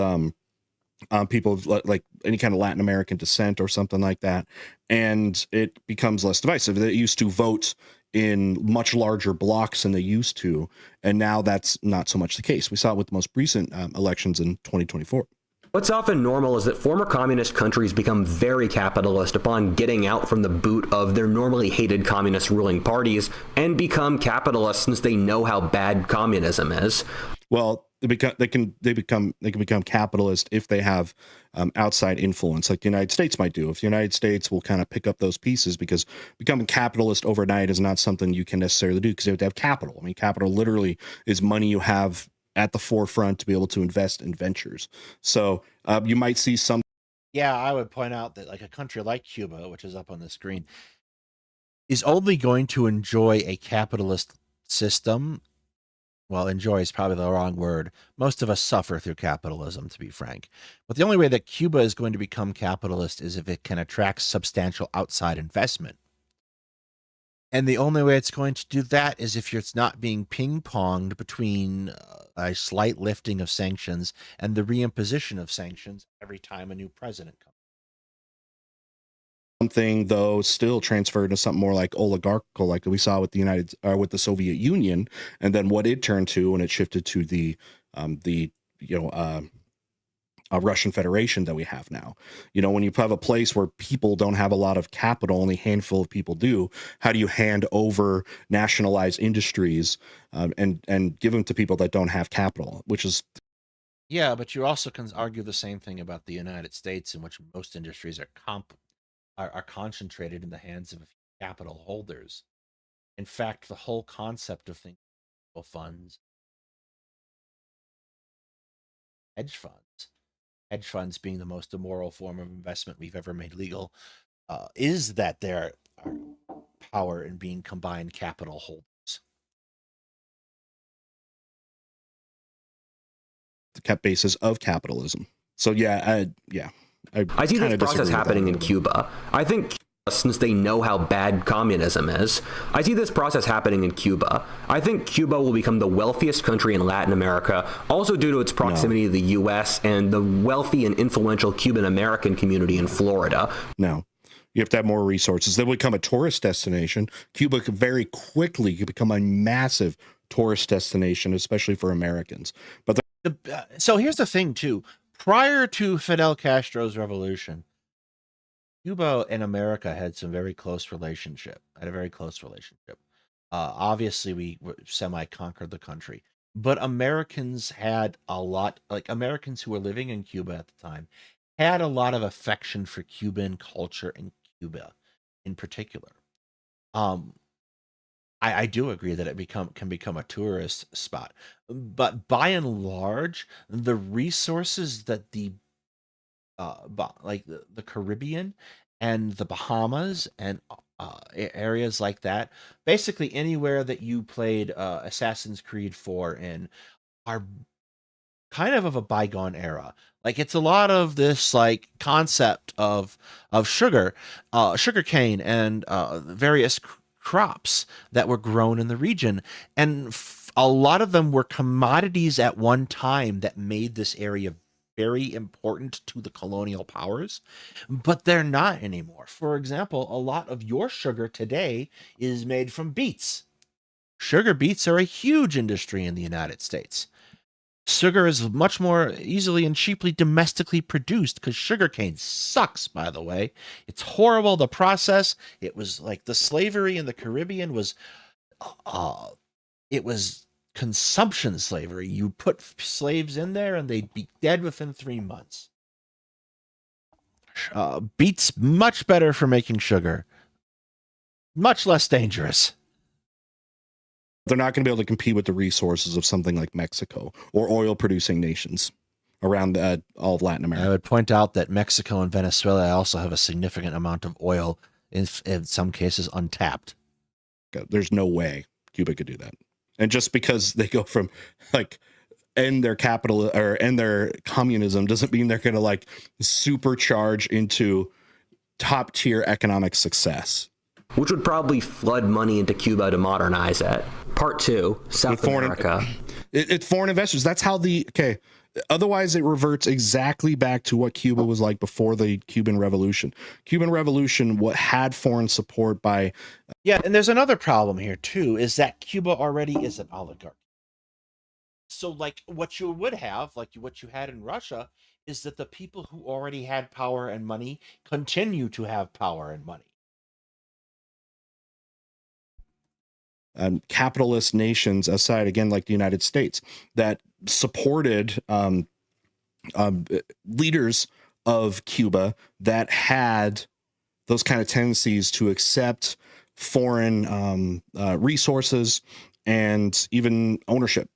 people of like any kind of Latin American descent or something like that, and it becomes less divisive. They used to vote in much larger blocks than they used to, and now that's not so much the case. We saw it with the most recent elections in 2024. What's often normal is that former communist countries become very capitalist upon getting out from the boot of their normally hated communist ruling parties and become capitalist since they know how bad communism is. Well, they can become capitalist if they have outside influence, like the United States might do. If the United States will kind of pick up those pieces, because becoming capitalist overnight is not something you can necessarily do, because you have to have capital. I mean, capital literally is money you have at the forefront to be able to invest in ventures. So you might see some. Yeah, I would point out that like a country like Cuba, which is up on the screen, is only going to enjoy a capitalist system. Well, enjoy is probably the wrong word. Most of us suffer through capitalism, to be frank. But the only way that Cuba is going to become capitalist is if it can attract substantial outside investment. And the only way it's going to do that is if it's not being ping-ponged between a slight lifting of sanctions and the reimposition of sanctions every time a new president comes. Something though still transferred to something more like oligarchical, like we saw with the Soviet Union, and then what it turned to when it shifted to the Russian Federation that we have now. You know, when you have a place where people don't have a lot of capital, only a handful of people do, how do you hand over nationalized industries and give them to people that don't have capital, which is. Yeah, but you also can argue the same thing about the United States, in which most industries are concentrated in the hands of a few capital holders. In fact, the whole concept of things, funds, hedge funds being the most immoral form of investment we've ever made legal, is that there are power in being combined capital holders. The basis of capitalism. So yeah. I see kind this of process disagree with that a happening in little bit. Cuba. I think since they know how bad communism is, I see this process happening in Cuba. I think Cuba will become the wealthiest country in Latin America, also due to its proximity to the U.S. and the wealthy and influential Cuban American community in Florida. No. You have to have more resources. They become a tourist destination. Cuba could very quickly become a massive tourist destination, especially for Americans. But so here's the thing, too. Prior to Fidel Castro's revolution, Cuba and America had some very close relationship. Had a very close relationship. Obviously, we semi-conquered the country, but Americans had a lot, like Americans who were living in Cuba at the time, had a lot of affection for Cuban culture and Cuba, in particular. I do agree that it can become a tourist spot, but by and large, the resources that like the Caribbean and the Bahamas and areas like that, basically anywhere that you played Assassin's Creed 4 in, are kind of a bygone era. Like it's a lot of this like concept of sugar cane and various crops that were grown in the region, and a lot of them were commodities at one time that made this area very important to the colonial powers, but they're not anymore. For example, a lot of your sugar today is made from beets. Sugar beets are a huge industry in the United States. Sugar is much more easily and cheaply domestically produced because sugarcane sucks, by the way. It's horrible to process. It was like the slavery in the Caribbean was it was consumption slavery. You put slaves in there and they'd be dead within 3 months. Beets much better for making sugar. Much less dangerous. they're not going to be able to compete with the resources of something like Mexico or oil producing nations around all of Latin America. I would point out that Mexico and Venezuela also have a significant amount of oil, in some cases untapped. There's no way Cuba could do that. And just because they go from like end their capital or end their communism doesn't mean they're going to like supercharge into top tier economic success. Which would probably flood money into Cuba to modernize it. Part 2, South America. It's foreign investors. That's how otherwise it reverts exactly back to what Cuba was like before the Cuban Revolution. Cuban Revolution had foreign support by... Yeah, and there's another problem here too, is that Cuba already is an oligarchy. So like what you would have, like what you had in Russia, is that the people who already had power and money continue to have power and money. Capitalist nations aside, again, like the United States, that supported leaders of Cuba that had those kind of tendencies to accept foreign resources and even ownership,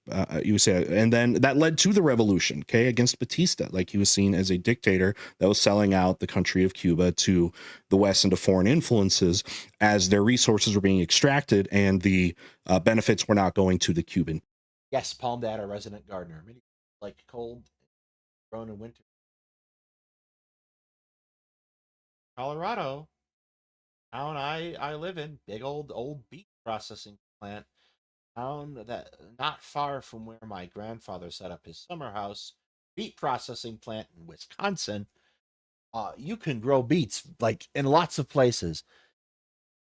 you would say. And then that led to the revolution, against Batista. Like, he was seen as a dictator that was selling out the country of Cuba to the West and to foreign influences as their resources were being extracted and the benefits were not going to the Cuban. Yes, Palm Dad, our resident gardener. Like cold, grown in winter. Colorado, town I live in, big old beet processing plant. Town that not far from where my grandfather set up his summer house, beet processing plant in Wisconsin. You can grow beets like in lots of places.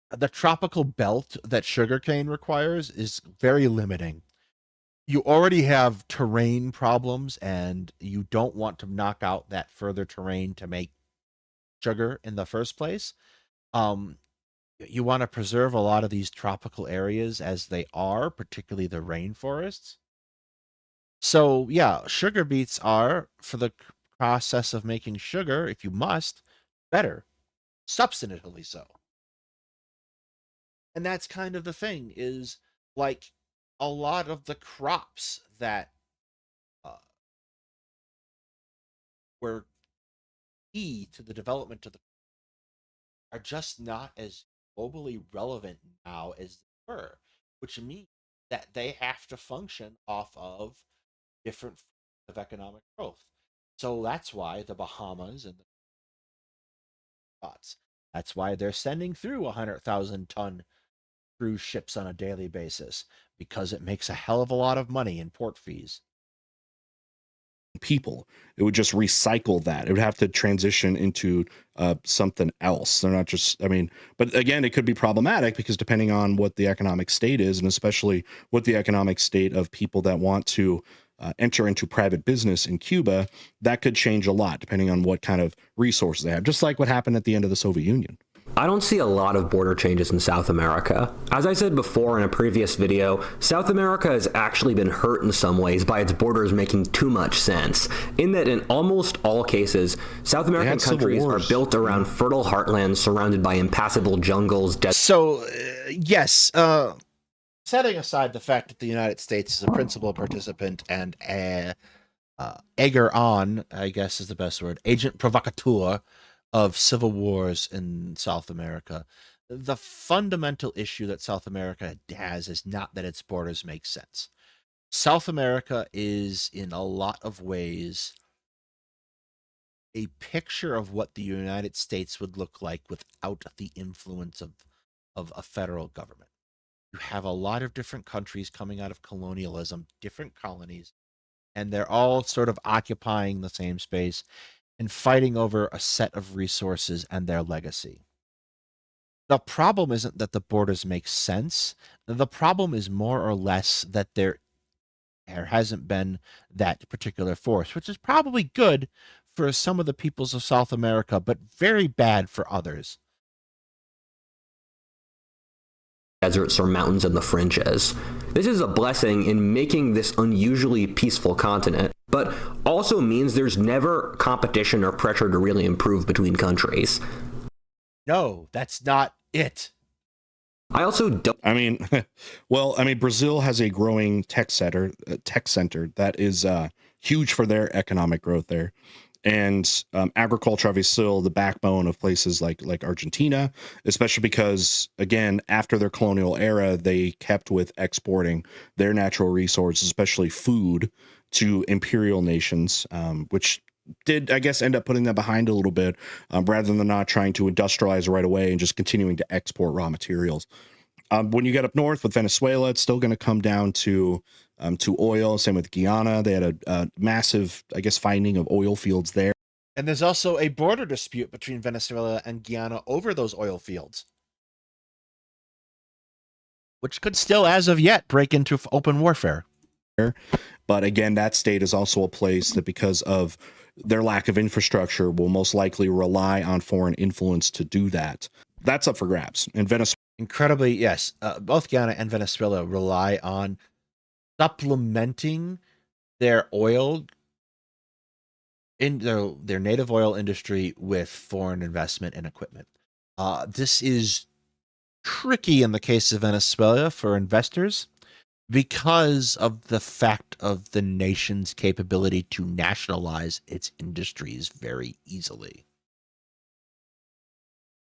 The tropical belt that sugarcane requires is very limiting. You already have terrain problems, and you don't want to knock out that further terrain to make sugar in the first place. You want to preserve a lot of these tropical areas as they are, particularly the rainforests. So, yeah, sugar beets are, for the process of making sugar, if you must, better, substantively so. And that's kind of the thing, is like a lot of the crops that were key to the development of the are just not as globally relevant now as they were, which means that they have to function off of different forms of economic growth. So that's why the Bahamas and the spots. That's why they're sending through 100,000-ton cruise ships on a daily basis, because it makes a hell of a lot of money in port fees. People, it would just recycle that. It would have to transition into something else. They're not just, I mean, but again, it could be problematic because depending on what the economic state is, and especially what the economic state of people that want to enter into private business in Cuba, that could change a lot depending on what kind of resources they have, just like what happened at the end of the Soviet Union. I don't see a lot of border changes in South America. As I said before in a previous video, South America has actually been hurt in some ways by its borders making too much sense, in that in almost all cases, South American countries are built around fertile heartlands surrounded by impassable jungles. So, yes, setting aside the fact that the United States is a principal participant and egger on, I guess is the best word, agent provocateur of civil wars in South America, the fundamental issue that South America has is not that its borders make sense. South America is, in a lot of ways, a picture of what the United States would look like without the influence of a federal government. You have a lot of different countries coming out of colonialism, different colonies, and they're all sort of occupying the same space and fighting over a set of resources and their legacy. The problem isn't that the borders make sense. The problem is more or less that there hasn't been that particular force, which is probably good for some of the peoples of South America, but very bad for others. Deserts or mountains in the fringes. This is a blessing in making this unusually peaceful continent, but also means there's never competition or pressure to really improve between countries. No, that's not it. I also don't. I mean, well, I mean, Brazil has a growing tech center that is huge for their economic growth there. And agriculture obviously still the backbone of places like Argentina, especially because, again, after their colonial era, they kept with exporting their natural resources, especially food, to imperial nations, which did, I guess, end up putting them behind a little bit, rather than not trying to industrialize right away and just continuing to export raw materials. When you get up north with Venezuela, it's still going to come down to oil. Same with Guyana. They had a massive, I guess, finding of oil fields there. And there's also a border dispute between Venezuela and Guyana over those oil fields, which could still, as of yet, break into open warfare. But again, that state is also a place that, because of their lack of infrastructure, will most likely rely on foreign influence to do that. That's up for grabs. And Venezuela, incredibly, yes, both Guyana and Venezuela rely on supplementing their oil in their native oil industry with foreign investment and equipment. This is tricky in the case of Venezuela for investors because of the fact of the nation's capability to nationalize its industries very easily.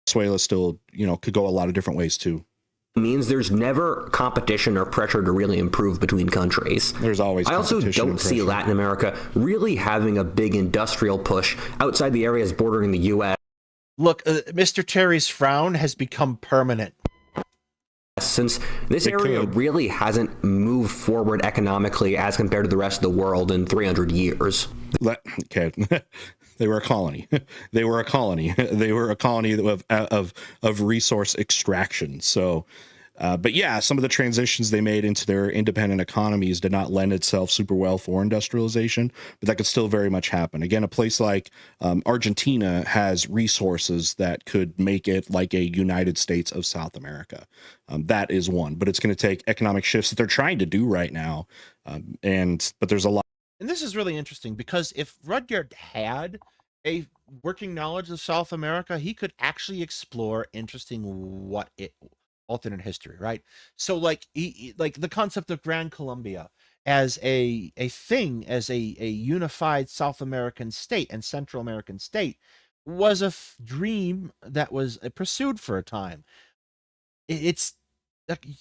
Venezuela still, could go a lot of different ways too. Means there's never competition or pressure to really improve between countries. There's always competition. I also don't see Latin America really having a big industrial push outside the areas bordering the U.S. Look, Mr. Terry's frown has become permanent. Since this area really hasn't moved forward economically as compared to the rest of the world in 300 years. Okay. They were a colony. They were a colony. They were a colony of resource extraction. So, but yeah, some of the transitions they made into their independent economies did not lend itself super well for industrialization, but that could still very much happen. Again, a place like Argentina has resources that could make it like a United States of South America. That is one, but it's going to take economic shifts that they're trying to do right now. But there's a lot. And this is really interesting because if Rudyard had a working knowledge of South America, he could actually explore interesting alternate history, right? So like like the concept of Gran Colombia as a thing, as a unified South American state and Central American state was a dream that was pursued for a time. It's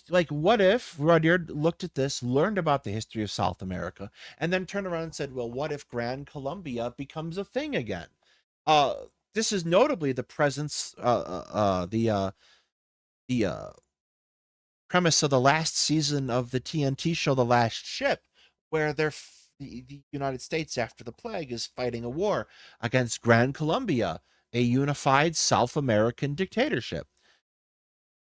like, what if Rudyard looked at this, learned about the history of South America, and then turned around and said, well, what if Gran Colombia becomes a thing again? This is notably the presence, the premise of the last season of the TNT show, The Last Ship, where the United States, after the plague, is fighting a war against Gran Colombia, a unified South American dictatorship.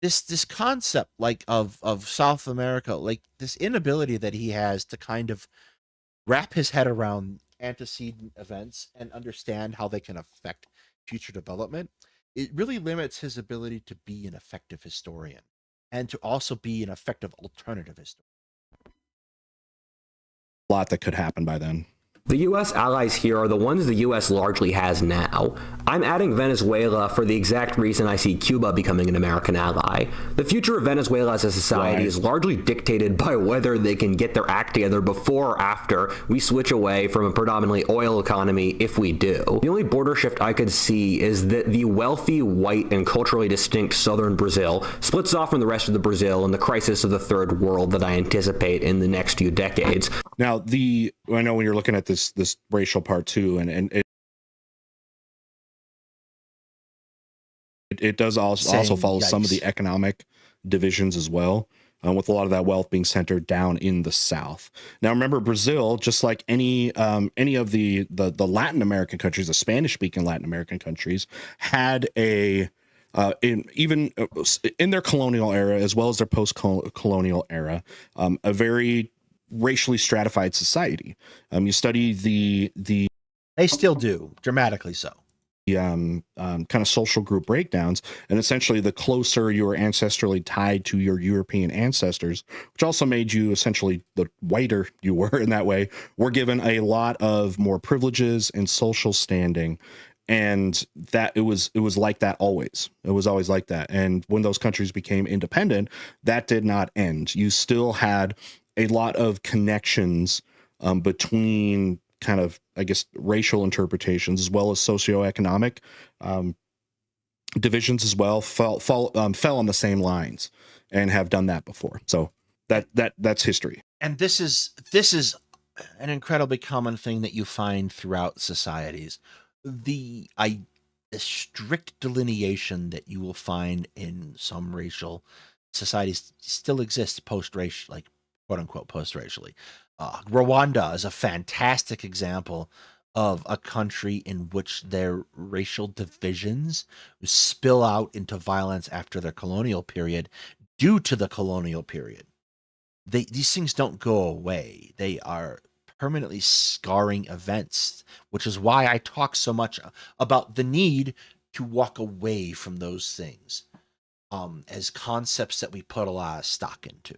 This concept, like, of South America, like this inability that he has to kind of wrap his head around antecedent events and understand how they can affect future development, it really limits his ability to be an effective historian and to also be an effective alternative historian. A lot that could happen by then. The U.S. allies here are the ones the U.S. largely has now. I'm adding Venezuela for the exact reason I see Cuba becoming an American ally. The future of Venezuela as a society is largely dictated by whether they can get their act together before or after we switch away from a predominantly oil economy, if we do. The only border shift I could see is that the wealthy, white, and culturally distinct southern Brazil splits off from the rest of the Brazil in the crisis of the third world that I anticipate in the next few decades. Now, I know when you're looking at this racial part too, and it does also follow some of the economic divisions as well, with a lot of that wealth being centered down in the South. Now, remember, Brazil, just like any of the Latin American countries, the Spanish-speaking Latin American countries, had in their colonial era as well as their post-colonial era, a very racially stratified society. You study they still do, dramatically so. Kind of social group breakdowns, and essentially the closer you were ancestrally tied to your European ancestors, which also made you essentially the whiter you were in that way, were given a lot of more privileges and social standing. And that it was like that always. It was always like that. And when those countries became independent, that did not end. You still had a lot of connections between kind of, I guess, racial interpretations as well as socioeconomic divisions as well, fell on the same lines and have done that before. So that's history. And this is an incredibly common thing that you find throughout societies. The strict delineation that you will find in some racial societies still exists post-racial, like, quote unquote, post-racially. Rwanda is a fantastic example of a country in which their racial divisions spill out into violence after their colonial period due to the colonial period. These things don't go away. They are permanently scarring events, which is why I talk so much about the need to walk away from those things as concepts that we put a lot of stock into.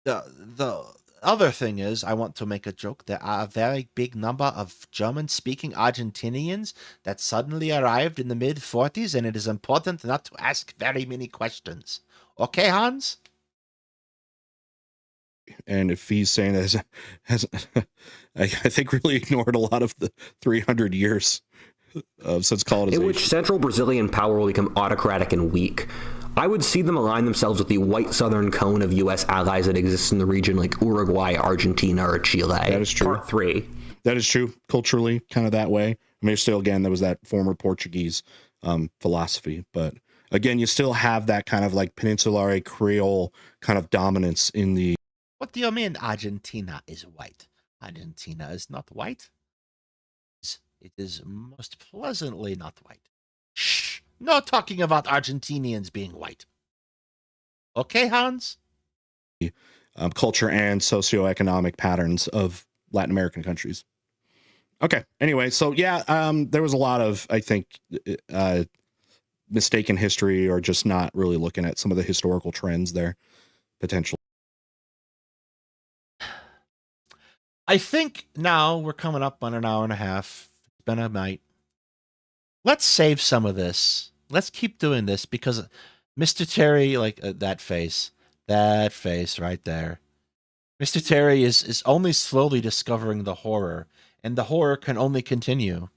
The other thing is, I want to make a joke. There are a very big number of German-speaking Argentinians that suddenly arrived in the mid-40s, and it is important not to ask very many questions. Okay, Hans? And if he's saying that, has I think really ignored a lot of the 300 years since colonization, in which central Brazilian power will become autocratic and weak. I would see them align themselves with the white southern cone of U.S. allies that exists in the region, like Uruguay, Argentina, or Chile. That is true. Part 3. That is true. Culturally, kind of that way. I mean, still, again, there was that former Portuguese philosophy, but again, you still have that kind of like peninsular Creole kind of dominance in the. What do you mean Argentina is white? Argentina is not white. It is most pleasantly not white. Shh! No talking about Argentinians being white. Okay, Hans? Culture and socioeconomic patterns of Latin American countries. Okay. Anyway, so yeah, there was a lot of, I think, mistaken history or just not really looking at some of the historical trends there, potentially. I think now we're coming up on an hour and a half. It's been a night. Let's save some of this. Let's keep doing this because Mr. Terry, like that face right there. Mr. Terry is only slowly discovering the horror, and the horror can only continue.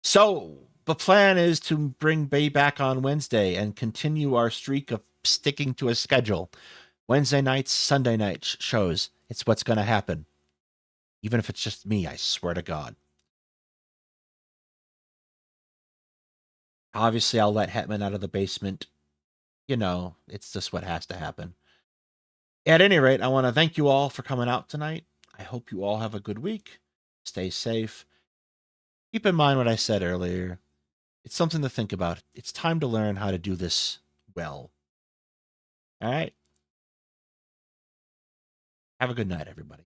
So the plan is to bring Bay back on Wednesday and continue our streak of sticking to a schedule. Wednesday nights, Sunday night shows. It's what's going to happen. Even if it's just me, I swear to God. Obviously, I'll let Hetman out of the basement. You know, it's just what has to happen. At any rate, I want to thank you all for coming out tonight. I hope you all have a good week. Stay safe. Keep in mind what I said earlier. It's something to think about. It's time to learn how to do this well. All right. Have a good night, everybody.